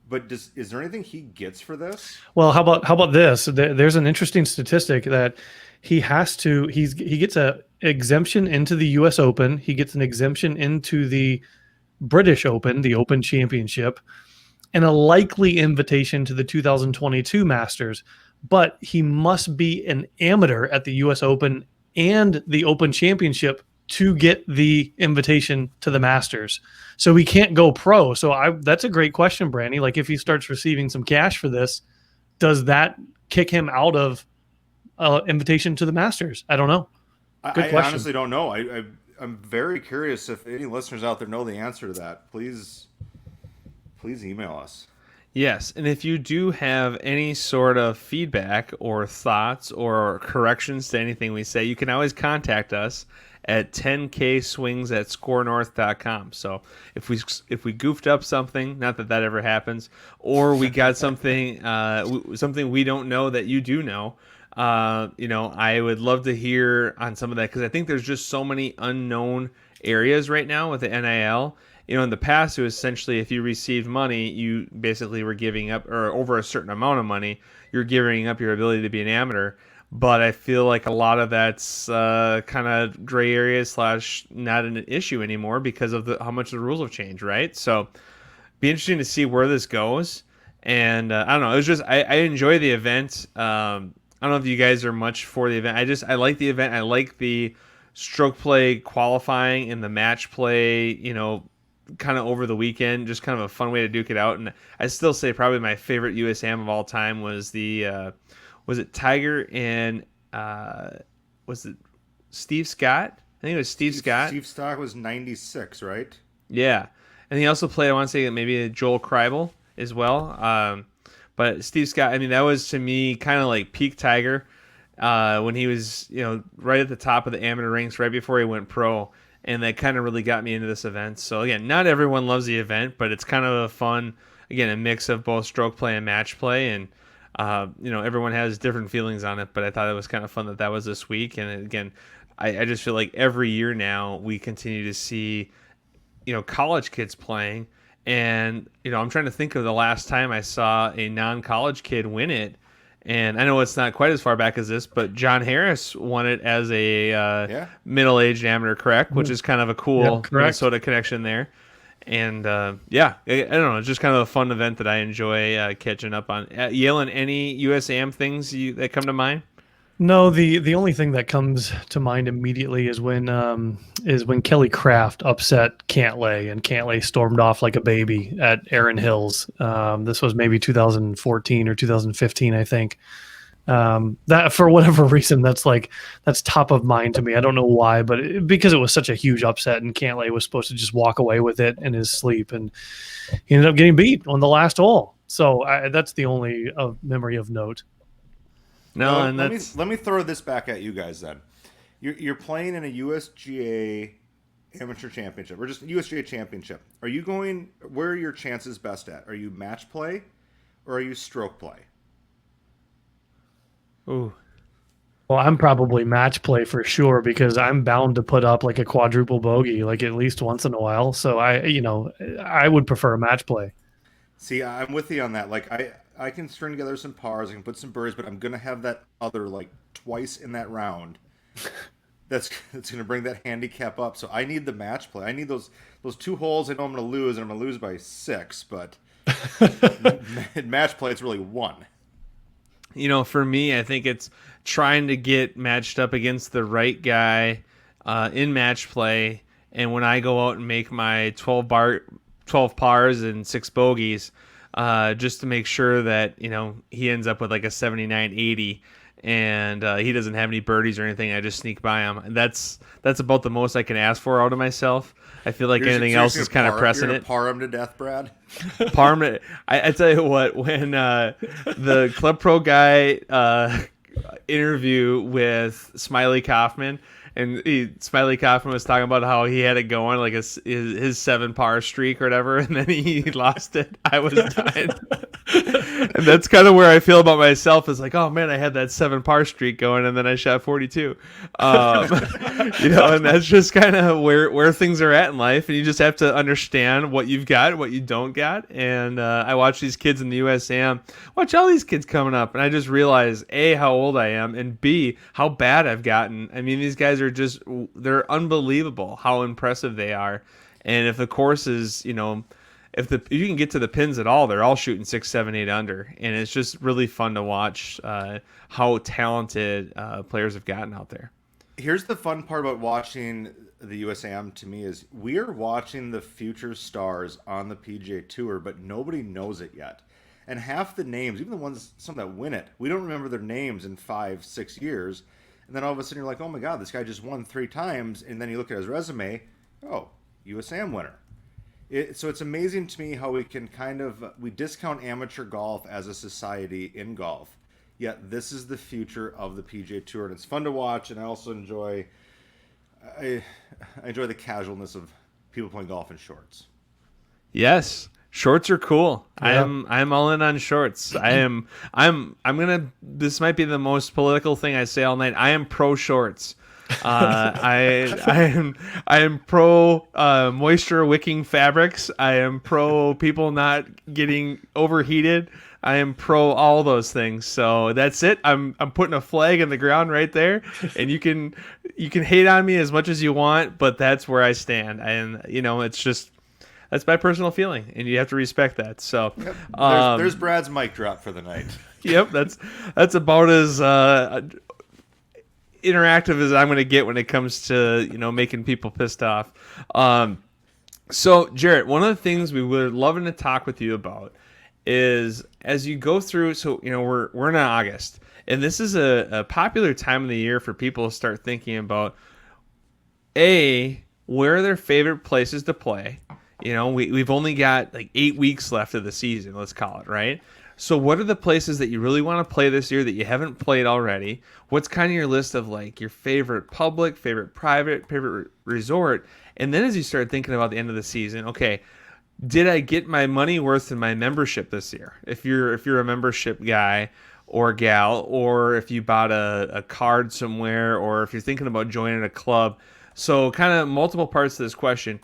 but is there anything he gets for this? Well, how about this? There's an interesting statistic that he gets a exemption into the U.S. Open. He gets an exemption into the British Open, the Open Championship, and a likely invitation to the 2022 Masters. But he must be an amateur at the U.S. Open and the Open Championship to get the invitation to the Masters. So he can't go pro. So that's a great question, Brandy. Like, if he starts receiving some cash for this, does that kick him out of invitation to the Masters? I don't know. Good question. I honestly don't know. I'm very curious if any listeners out there know the answer to that. Please email us. Yes, and if you do have any sort of feedback or thoughts or corrections to anything we say, you can always contact us at 10kswings@scorenorth.com. So if we goofed up something, not that ever happens, or we got something something we don't know that you do know, I would love to hear on some of that, because I think there's just so many unknown areas right now with the NIL. In the past, it was essentially if you received money, you basically were giving up, or over a certain amount of money, you're giving up your ability to be an amateur. But I feel like a lot of that's kind of gray area / not an issue anymore because of how much the rules have changed, right? So be interesting to see where this goes. And I don't know. It was just I enjoy the event. I don't know if you guys are much for the event. I like the event. I like the stroke play qualifying and the match play, kind of over the weekend, just kind of a fun way to duke it out. And I still say probably my favorite USAM of all time was was it Tiger and was it Steve Scott? I think it was Steve Scott. Steve Scott was 96, right? Yeah. And he also played, I want to say, maybe Joel Kreibel as well. But Steve Scott, I mean, that was to me kind of like peak Tiger when he was, right at the top of the amateur ranks right before he went pro. And that kind of really got me into this event. So, again, not everyone loves the event, but it's kind of a fun, again, a mix of both stroke play and match play. And, everyone has different feelings on it, but I thought it was kind of fun that was this week. And, again, I just feel like every year now we continue to see, college kids playing. And, I'm trying to think of the last time I saw a non-college kid win it. And I know it's not quite as far back as this, but John Harris won it as a middle-aged amateur, correct? Which is kind of a cool Minnesota connection there. And, I don't know. It's just kind of a fun event that I enjoy catching up on. Yehlen, any USAM things that come to mind? No, the only thing that comes to mind immediately is when Kelly Craft upset Cantlay, and Cantlay stormed off like a baby at Erin Hills. This was maybe 2014 or 2015, I think. That for whatever reason, that's top of mind to me. I don't know why, but because it was such a huge upset, and Cantlay was supposed to just walk away with it in his sleep, and he ended up getting beat on the last hole. So that's the only memory of note. No, and let me throw this back at you guys then. You're playing in a USGA Amateur Championship or just USGA Championship. Are you going? Where are your chances best at? Are you match play, or are you stroke play? Ooh. Well, I'm probably match play for sure because I'm bound to put up like a quadruple bogey like at least once in a while. So I would prefer match play. See, I'm with you on that. Like I can string together some pars, I can put some birdies, but I'm gonna have that other like twice in that round. That's gonna bring that handicap up. So I need the match play. I need those 2 holes. I know I'm gonna lose, and I'm gonna lose by 6, but in match play it's really 1. For me, I think it's trying to get matched up against the right guy in match play. And when I go out and make my 12 pars and 6 bogeys, just to make sure that, he ends up with like a 79-80 and he doesn't have any birdies or anything. I just sneak by him. And that's about the most I can ask for out of myself. I feel like anything else is kind of pressing it. Par him to death, Brad. Par him to, I tell you what, when the Club Pro guy interview with Smiley Kaufman, and Smiley Kaufman was talking about how he had it going, like his 7 par streak or whatever, and then he lost it. I was dying. And that's kind of where I feel about myself, is like, oh man, I had that 7 par streak going, and then I shot 42. And that's just kind of where things are at in life, and you just have to understand what you've got, what you don't got. And I watch these kids in the USAM, watch all these kids coming up, and I just realize A, how old I am, and B, how bad I've gotten. I mean, these guys are they're unbelievable how impressive they are. And if the course is, if you can get to the pins at all, they're all shooting 6, 7, 8 under, and it's just really fun to watch how talented players have gotten out there. Here's the fun part about watching the USAM to me is we are watching the future stars on the PGA Tour, but nobody knows it yet. And half the names, even the ones, some that win it, we don't remember their names in 5, 6 years. And then all of a sudden you're like, oh my God, this guy just won 3 times. And then you look at his resume, oh, USAM winner. So it's amazing to me how we can we discount amateur golf as a society in golf. Yet this is the future of the PGA Tour, and it's fun to watch. And I also enjoy the casualness of people playing golf in shorts. Yes. Shorts are cool. Yeah. I'm all in on shorts. I'm gonna. This might be the most political thing I say all night. I am pro shorts. I am pro moisture wicking fabrics. I am pro people not getting overheated. I am pro all those things. So that's it. I'm putting a flag in the ground right there, and you can hate on me as much as you want, but that's where I stand. And it's just. That's my personal feeling, and you have to respect that. So, yep. There's Brad's mic drop for the night. Yep, that's about as interactive as I'm going to get when it comes to making people pissed off. So, Jarrett, one of the things we were loving to talk with you about is as you go through. So, we're in August, and this is a popular time of the year for people to start thinking about where are their favorite places to play. We've only got like 8 weeks left of the season, let's call it, right? So what are the places that you really want to play this year that you haven't played already? What's kind of your list of like your favorite public, favorite private, favorite resort? And then as you start thinking about the end of the season, okay, did I get my money worth in my membership this year? If you're a membership guy or gal, or if you bought a card somewhere, or if you're thinking about joining a club. So kind of multiple parts to this question.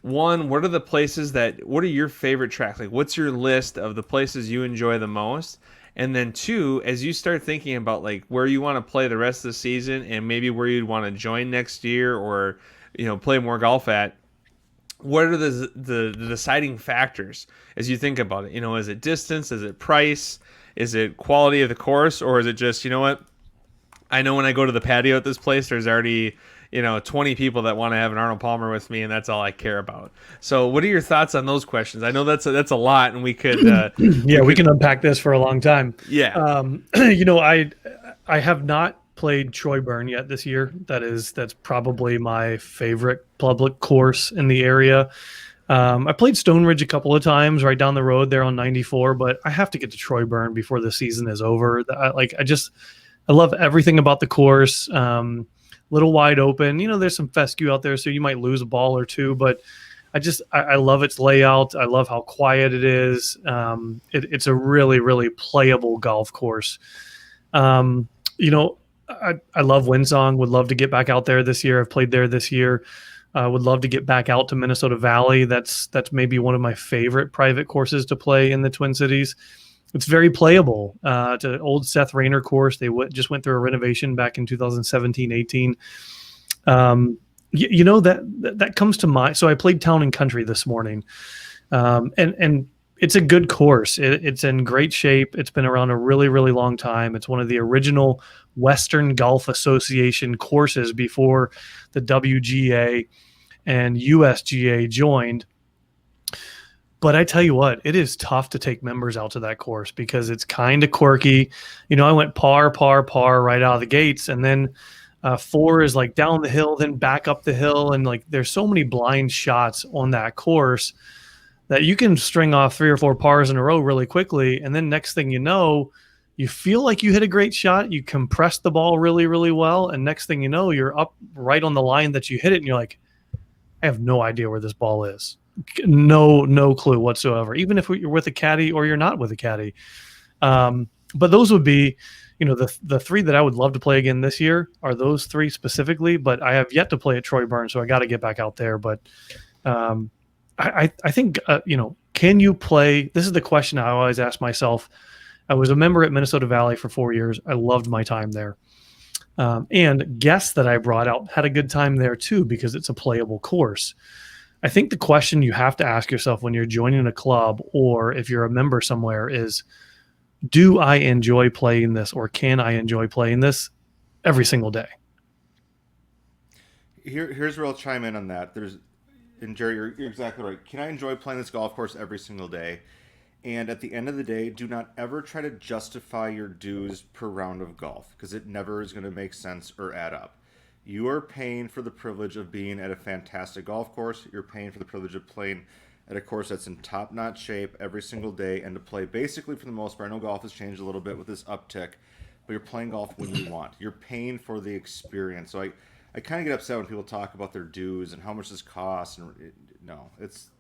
One, what are your favorite tracks? Like, what's your list of the places you enjoy the most? And then 2, as you start thinking about like where you want to play the rest of the season and maybe where you'd want to join next year or, play more golf at, what are the deciding factors as you think about it? Is it distance? Is it price? Is it quality of the course? Or is it just, I know when I go to the patio at this place, there's already 20 people that want to have an Arnold Palmer with me, and that's all I care about. So what are your thoughts on those questions? I know that's a lot, and we could we can unpack this for a long time. Yeah. I have not played Troy Burn yet this year. That's probably my favorite public course in the area. I played Stone Ridge a couple of times right down the road there on 94, but I have to get to Troy Burn before the season is over. I love everything about the course. Little wide open. There's some fescue out there, so you might lose a ball or two, but I love its layout. I love how quiet it is. It's a really, really playable golf course. I love Windsong. Would love to get back out there this year. I've played there this year. Would love to get back out to Minnesota Valley. That's maybe one of my favorite private courses to play in the Twin Cities. It's very playable. It's an old Seth Rayner course. They just went through a renovation back in 2017-18. That comes to mind. So I played Town and Country this morning, and it's a good course. It's in great shape. It's been around a really, really long time. It's one of the original Western Golf Association courses before the WGA and USGA joined. But I tell you what, it is tough to take members out to that course because it's kind of quirky. I went par right out of the gates, and then 4 is like down the hill, then back up the hill. And like, there's so many blind shots on that course that you can string off 3 or 4 pars in a row really quickly. And then next thing you know, you feel like you hit a great shot. You compress the ball really, really well. And next thing you know, you're up right on the line that you hit it. And you're like, I have no idea where this ball is. No clue whatsoever, even if you're with a caddy or you're not with a caddy. But those would be, the 3 that I would love to play again this year are those 3 specifically, but I have yet to play at Troy Burn, so I got to get back out there. But I think, can you play? This is the question I always ask myself. I was a member at Minnesota Valley for 4 years. I loved my time there. And guests that I brought out had a good time there too, because it's a playable course. I think the question you have to ask yourself when you're joining a club or if you're a member somewhere is, do I enjoy playing this, or can I enjoy playing this every single day? Here's where I'll chime in on that. And Jerry, you're exactly right. Can I enjoy playing this golf course every single day? And at the end of the day, do not ever try to justify your dues per round of golf, because it never is going to make sense or add up. You are paying for the privilege of being at a fantastic golf course. You're paying for the privilege of playing at a course that's in top-notch shape every single day, and to play basically for the most part. I know golf has changed a little bit with this uptick, but you're playing golf when you want. You're paying for the experience. So I kind of get upset when people talk about their dues and how much this costs. No, it's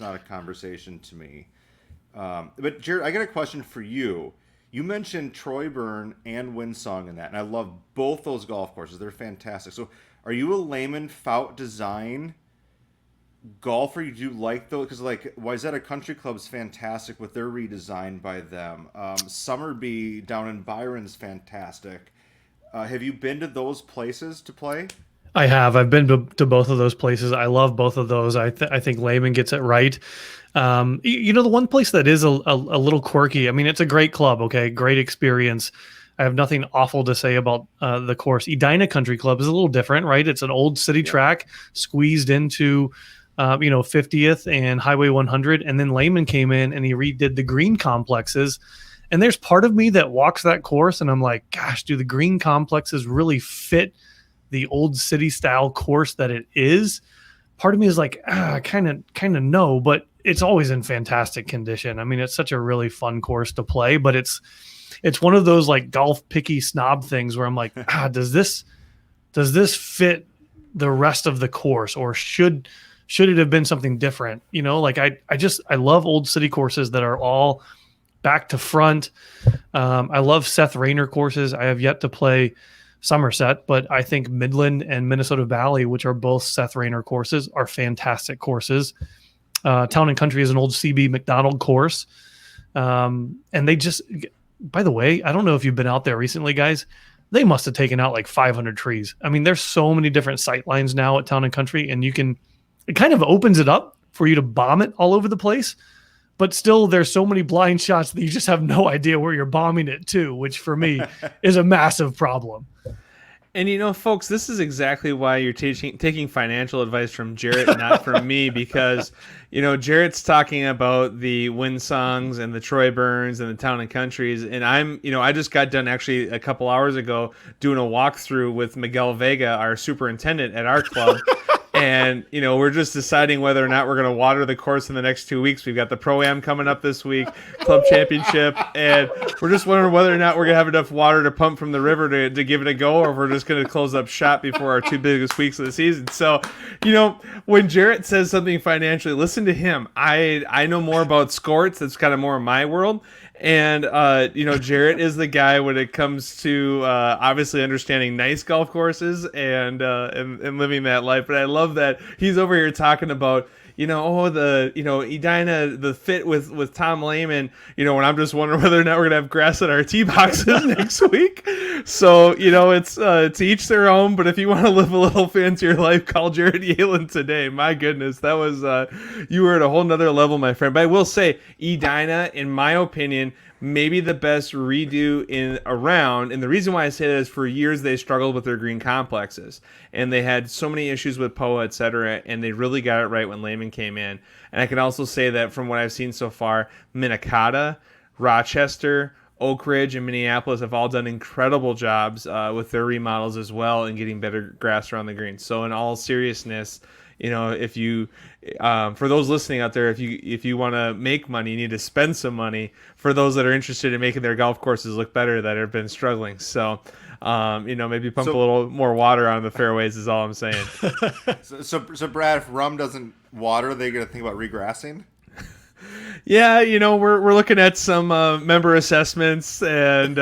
not a conversation to me. But Jared, I got a question for you. You mentioned Troy Burn and Windsong in that, and I love both those golf courses. They're fantastic. So are you a layman Fout design golfer? You do like those? Because like Wayzata Country Club is fantastic with their redesign by them. Summerby down in Byron's fantastic. Have you been to those places to play? I have. I've been to both of those places. I love both of those. I think Lehman gets it right. The one place that is a little quirky, I mean, it's a great club, okay? Great experience. I have nothing awful to say about the course. Edina Country Club is a little different, right? It's an old city track squeezed into, 50th and Highway 100. And then Lehman came in and he redid the green complexes. And there's part of me that walks that course and I'm like, gosh, do the green complexes really fit the old city style course that it is? Part of me is like, kind of no, but it's always in fantastic condition. I mean, it's such a really fun course to play, but it's one of those like golf picky snob things where I'm like, does this fit the rest of the course, or should it have been something different? I love old city courses that are all back to front. I love Seth Rayner courses. I have yet to play Somerset, but I think Midland and Minnesota Valley, which are both Seth Rayner courses, are fantastic courses. Town and Country is an old CB McDonald course. And they just, by the way, I don't know if you've been out there recently, guys. They must have taken out like 500 trees. I mean, there's so many different sight lines now at Town and Country, and it kind of opens it up for you to bomb it all over the place. but still there's so many blind shots that you just have no idea where you're bombing it to, which for me is a massive problem. And folks, this is exactly why you're taking financial advice from Jarrett, not from me, because Jarrett's talking about the Windsongs and the Troy Burns and the Town and Countries, and I just got done actually a couple hours ago doing a walkthrough with Miguel Vega, our superintendent at our club. And, we're just deciding whether or not we're going to water the course in the next 2 weeks. We've got the Pro-Am coming up this week, Club Championship, and we're just wondering whether or not we're going to have enough water to pump from the river to give it a go, or if we're just going to close up shop before our 2 biggest weeks of the season. So, when Jarrett says something financially, listen to him. I know more about sports. That's kind of more in my world. And, Jarrett is the guy when it comes to obviously understanding nice golf courses and living that life. But I love that he's over here talking about, Edina, the fit with Tom Lehman, when I'm just wondering whether or not we're going to have grass at our tee boxes next week. So, it's to each their own. But if you want to live a little fancier life, call Jarrett Yehlen today. My goodness, that was, you were at a whole nother level, my friend. But I will say, Edina, in my opinion, maybe the best redo around. And the reason why I say that is for years they struggled with their green complexes. And they had so many issues with POA, et cetera. And they really got it right when Lehman came in. And I can also say that from what I've seen so far, Minnetonka, Rochester, Oak Ridge, and Minneapolis have all done incredible jobs with their remodels as well and getting better grass around the green. So in all seriousness, if you, for those listening out there, if you want to make money, you need to spend some money. For those that are interested in making their golf courses look better that have been struggling. So, maybe pump a little more water on the fairways is all I'm saying. So Brad, if Rum doesn't water, they're going to think about regrassing? Yeah, we're looking at some member assessments and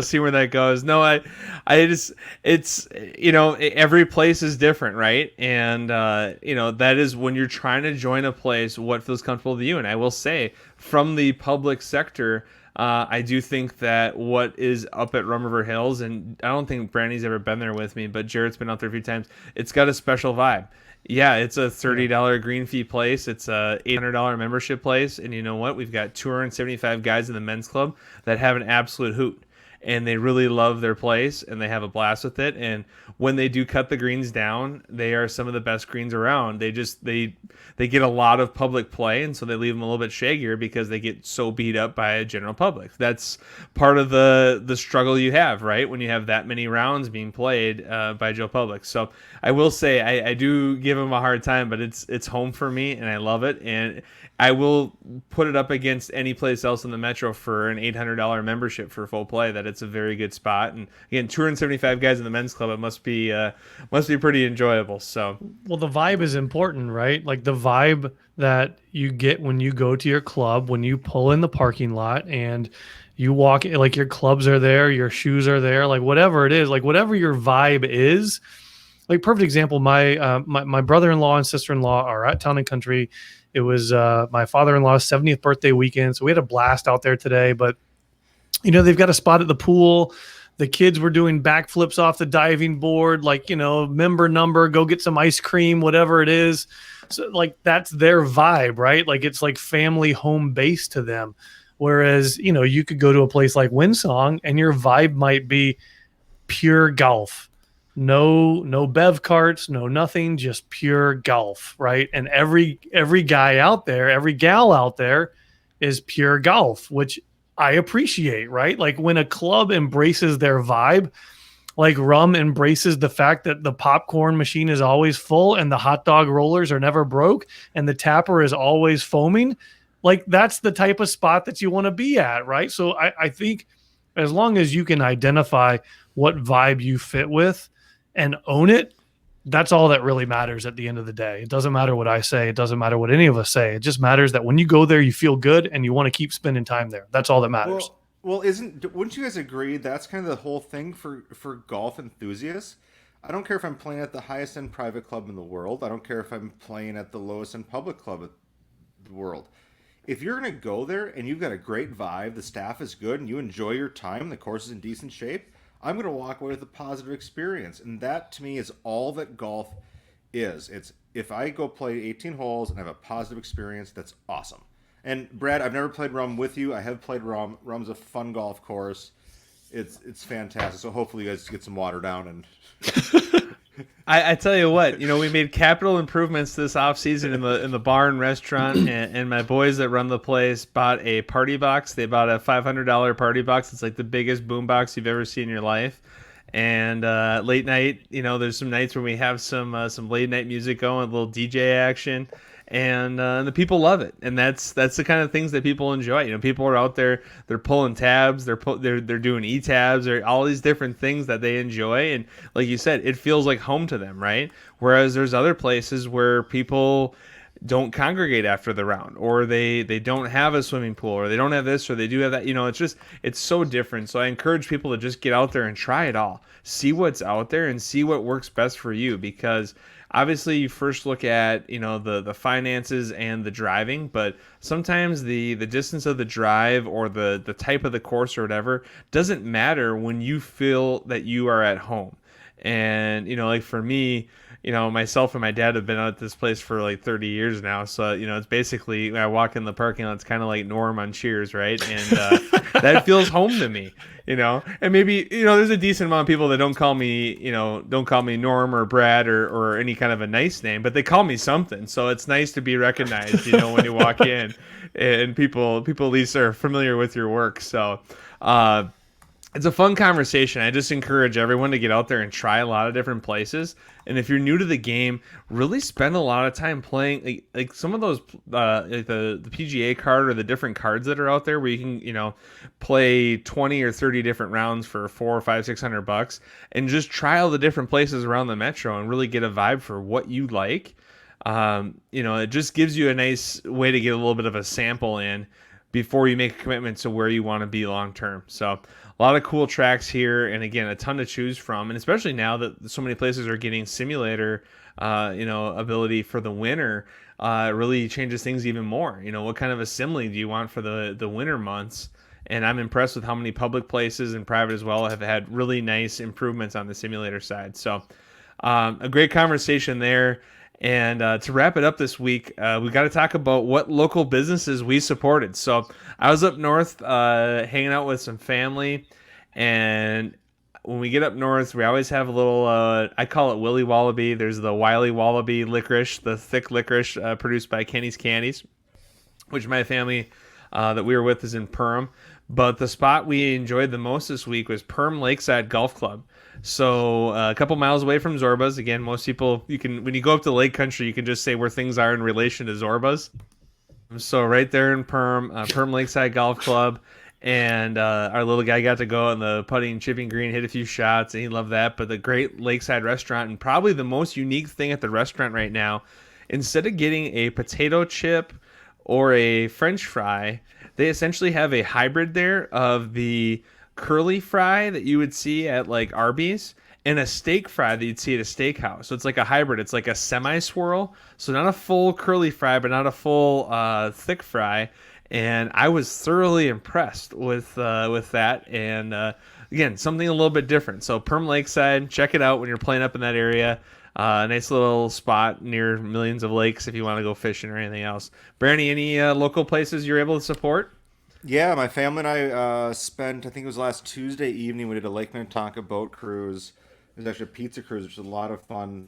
see where that goes. No, it's every place is different, right? And that is when you're trying to join a place, what feels comfortable to you. And I will say, from the public sector, I do think that what is up at Rum River Hills, and I don't think Brandy's ever been there with me, but Jarrett's been out there a few times. It's got a special vibe. Yeah, it's a $30 green fee place. It's a $800 membership place. And you know what? We've got 275 guys in the men's club that have an absolute hoot. And they really love their place, and they have a blast with it. And when they do cut the greens down, they are some of the best greens around. They get a lot of public play, and so they leave them a little bit shaggier because they get so beat up by a general public. That's part of the struggle you have, right? When you have that many rounds being played by Joe Public. So I will say I do give them a hard time, but it's home for me, and I love it. And I will put it up against any place else in the Metro for an $800 membership for full play. That it's a very good spot. And again, 275 guys in the men's club. It must be pretty enjoyable. So, well, the vibe is important, right? Like the vibe that you get when you go to your club, when you pull in the parking lot and you walk, like your clubs are there, your shoes are there, like whatever it is, like whatever your vibe is. Like perfect example, my brother-in-law and sister-in-law are at Town and Country. It was my father-in-law's 70th birthday weekend, so we had a blast out there today. But they've got a spot at the pool. The kids were doing backflips off the diving board, like member number, go get some ice cream, whatever it is. So like that's their vibe, right? Like it's like family home base to them. Whereas you could go to a place like Windsong and your vibe might be pure golf. No bev carts, no nothing, just pure golf, right? And every guy out there, every gal out there is pure golf, which I appreciate, right? Like when a club embraces their vibe, like Rum embraces the fact that the popcorn machine is always full and the hot dog rollers are never broke and the tapper is always foaming, like that's the type of spot that you want to be at, right? So I think as long as you can identify what vibe you fit with and own it, that's all that really matters at the end of the day. It doesn't matter what I say. It doesn't matter what any of us say. It just matters that when you go there, you feel good and you want to keep spending time there. That's all that matters. Well, wouldn't you guys agree that's kind of the whole thing for golf enthusiasts? I don't care if I'm playing at the highest end private club in the world. I don't care if I'm playing at the lowest end public club in the world. If you're going to go there and you've got a great vibe, the staff is good, and you enjoy your time, the course is in decent shape, I'm going to walk away with a positive experience. And that, to me, is all that golf is. It's if I go play 18 holes and have a positive experience, that's awesome. And Brad, I've never played Rum with you. I have played Rum. Rum's a fun golf course. It's fantastic. So hopefully you guys get some water down. And I tell you what, we made capital improvements this off season in the bar and restaurant, and my boys that run the place bought a party box. They bought a $500 party box. It's like the biggest boom box you've ever seen in your life. And late night, there's some nights where we have some late night music going, a little DJ action. And the people love it, and that's the kind of things that people enjoy. People are out there, they're pulling tabs, they're doing e-tabs, or all these different things that they enjoy, and like you said, it feels like home to them, right? Whereas there's other places where people don't congregate after the round, or they don't have a swimming pool, or they don't have this, or they do have that. It's so different. So I encourage people to just get out there and try it all, see what's out there, and see what works best for you, because obviously you first look at the finances and the driving, but sometimes the distance of the drive or the type of the course or whatever doesn't matter when you feel that you are at home. And like for me, myself and my dad have been out at this place for like 30 years now. So, it's basically, when I walk in the parking lot, it's kind of like Norm on Cheers, right? And that feels home to me, and maybe, there's a decent amount of people that don't call me Norm or Brad or any kind of a nice name, but they call me something. So it's nice to be recognized, when you walk in, and people at least are familiar with your work. So, it's a fun conversation. I just encourage everyone to get out there and try a lot of different places. And if you're new to the game, really spend a lot of time playing like some of those like the PGA card or the different cards that are out there where you can play 20 or 30 different rounds for $400 or $500, $600, and just try all the different places around the metro and really get a vibe for what you like. It just gives you a nice way to get a little bit of a sample in before you make a commitment to where you want to be long term. So a lot of cool tracks here, and again, a ton to choose from, and especially now that so many places are getting simulator ability for the winter, really changes things even more. What kind of a sim league do you want for the winter months? And I'm impressed with how many public places and private as well have had really nice improvements on the simulator side. So a great conversation there. And to wrap it up this week, we got to talk about what local businesses we supported. So I was up north hanging out with some family, and when we get up north, we always have a little, I call it Willy Wallaby. There's the Wiley Wallaby licorice, the thick licorice produced by Kenny's Candies, which my family that we were with is in Perham. But the spot we enjoyed the most this week was Perham Lakeside Golf Club. So a couple miles away from Zorba's. Again, most people, when you go up to Lake Country, you can just say where things are in relation to Zorba's. So right there in Perham Lakeside Golf Club. And our little guy got to go on the putting chipping green, hit a few shots, and he loved that. But the great Lakeside restaurant, and probably the most unique thing at the restaurant right now, instead of getting a potato chip or a French fry, they essentially have a hybrid there of the curly fry that you would see at like Arby's and a steak fry that you'd see at a steakhouse. So it's like a hybrid. It's like a semi-swirl. So not a full curly fry, but not a full thick fry. And I was thoroughly impressed with that. And again, something a little bit different. So Perham Lakeside, check it out when you're playing up in that area. Nice little spot near millions of lakes if you want to go fishing or anything else. Brandy, any local places you're able to support? Yeah, my family and I spent, I think it was last Tuesday evening, we did a Lake Minnetonka boat cruise. It was actually a pizza cruise, which was a lot of fun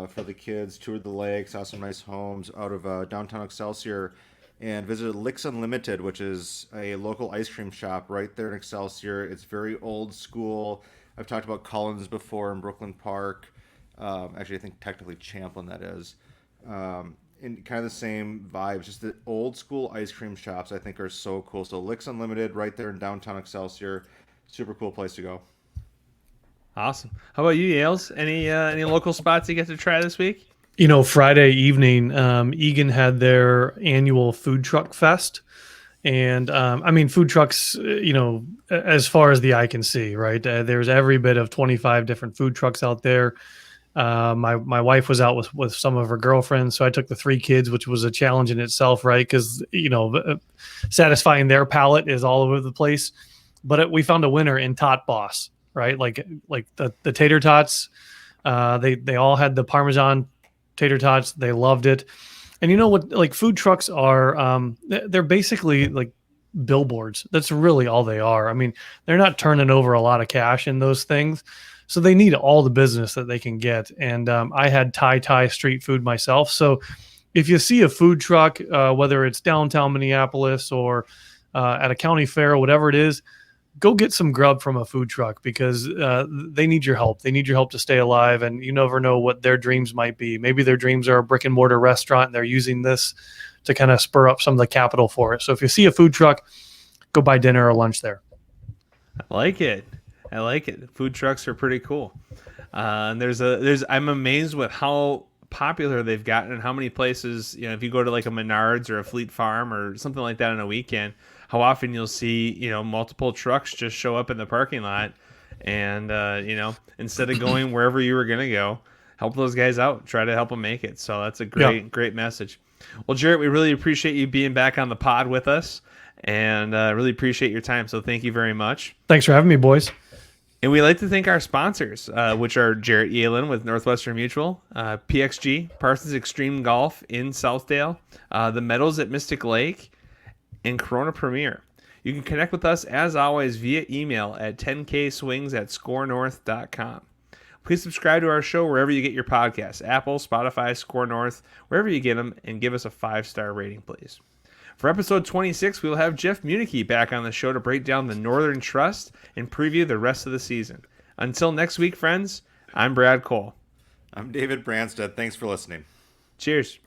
for the kids. Toured the lake, saw some nice homes out of downtown Excelsior, and visited Licks Unlimited, which is a local ice cream shop right there in Excelsior. It's very old school. I've talked about Collins before in Brooklyn Park. Actually, I think technically Champlin, that is. And kind of the same vibes, just the old school ice cream shops I think are so cool. So Licks Unlimited right there in downtown Excelsior, super cool place to go. Awesome. How about you, Yales? Any local spots you get to try this week? Friday evening, Egan had their annual food truck fest. And food trucks, as far as the eye can see, right? There's every bit of 25 different food trucks out there. My wife was out with some of her girlfriends, so I took the 3 kids, which was a challenge in itself, right? Because satisfying their palate is all over the place. But we found a winner in Tot Boss, right? Like the tater tots. They all had the Parmesan tater tots. They loved it. And you know what? Like food trucks are, they're basically like billboards. That's really all they are. I mean, they're not turning over a lot of cash in those things. So they need all the business that they can get. And I had Thai street food myself. So if you see a food truck, whether it's downtown Minneapolis or at a county fair or whatever it is, go get some grub from a food truck because they need your help. They need your help to stay alive. And you never know what their dreams might be. Maybe their dreams are a brick and mortar restaurant and they're using this to kind of spur up some of the capital for it. So if you see a food truck, go buy dinner or lunch there. I like it. Food trucks are pretty cool. And I'm amazed with how popular they've gotten and how many places, if you go to like a Menards or a Fleet Farm or something like that on a weekend, how often you'll see, multiple trucks just show up in the parking lot and, instead of going wherever you were going to go, help those guys out, try to help them make it. So that's a great message. Well, Jarrett, we really appreciate you being back on the pod with us and really appreciate your time. So thank you very much. Thanks for having me, boys. And we'd like to thank our sponsors, which are Jarrett Yehlen with Northwestern Mutual, PXG, Parsons Extreme Golf in Southdale, the Meadows at Mystic Lake, and Corona Premier. You can connect with us, as always, via email at 10kswings@scorenorth.com. Please subscribe to our show wherever you get your podcasts, Apple, Spotify, SKOR North, wherever you get them, and give us a 5-star rating, please. For episode 26, we will have Jeff Muniche back on the show to break down the Northern Trust and preview the rest of the season. Until next week, friends, I'm Brad Cole. I'm David Branstad. Thanks for listening. Cheers.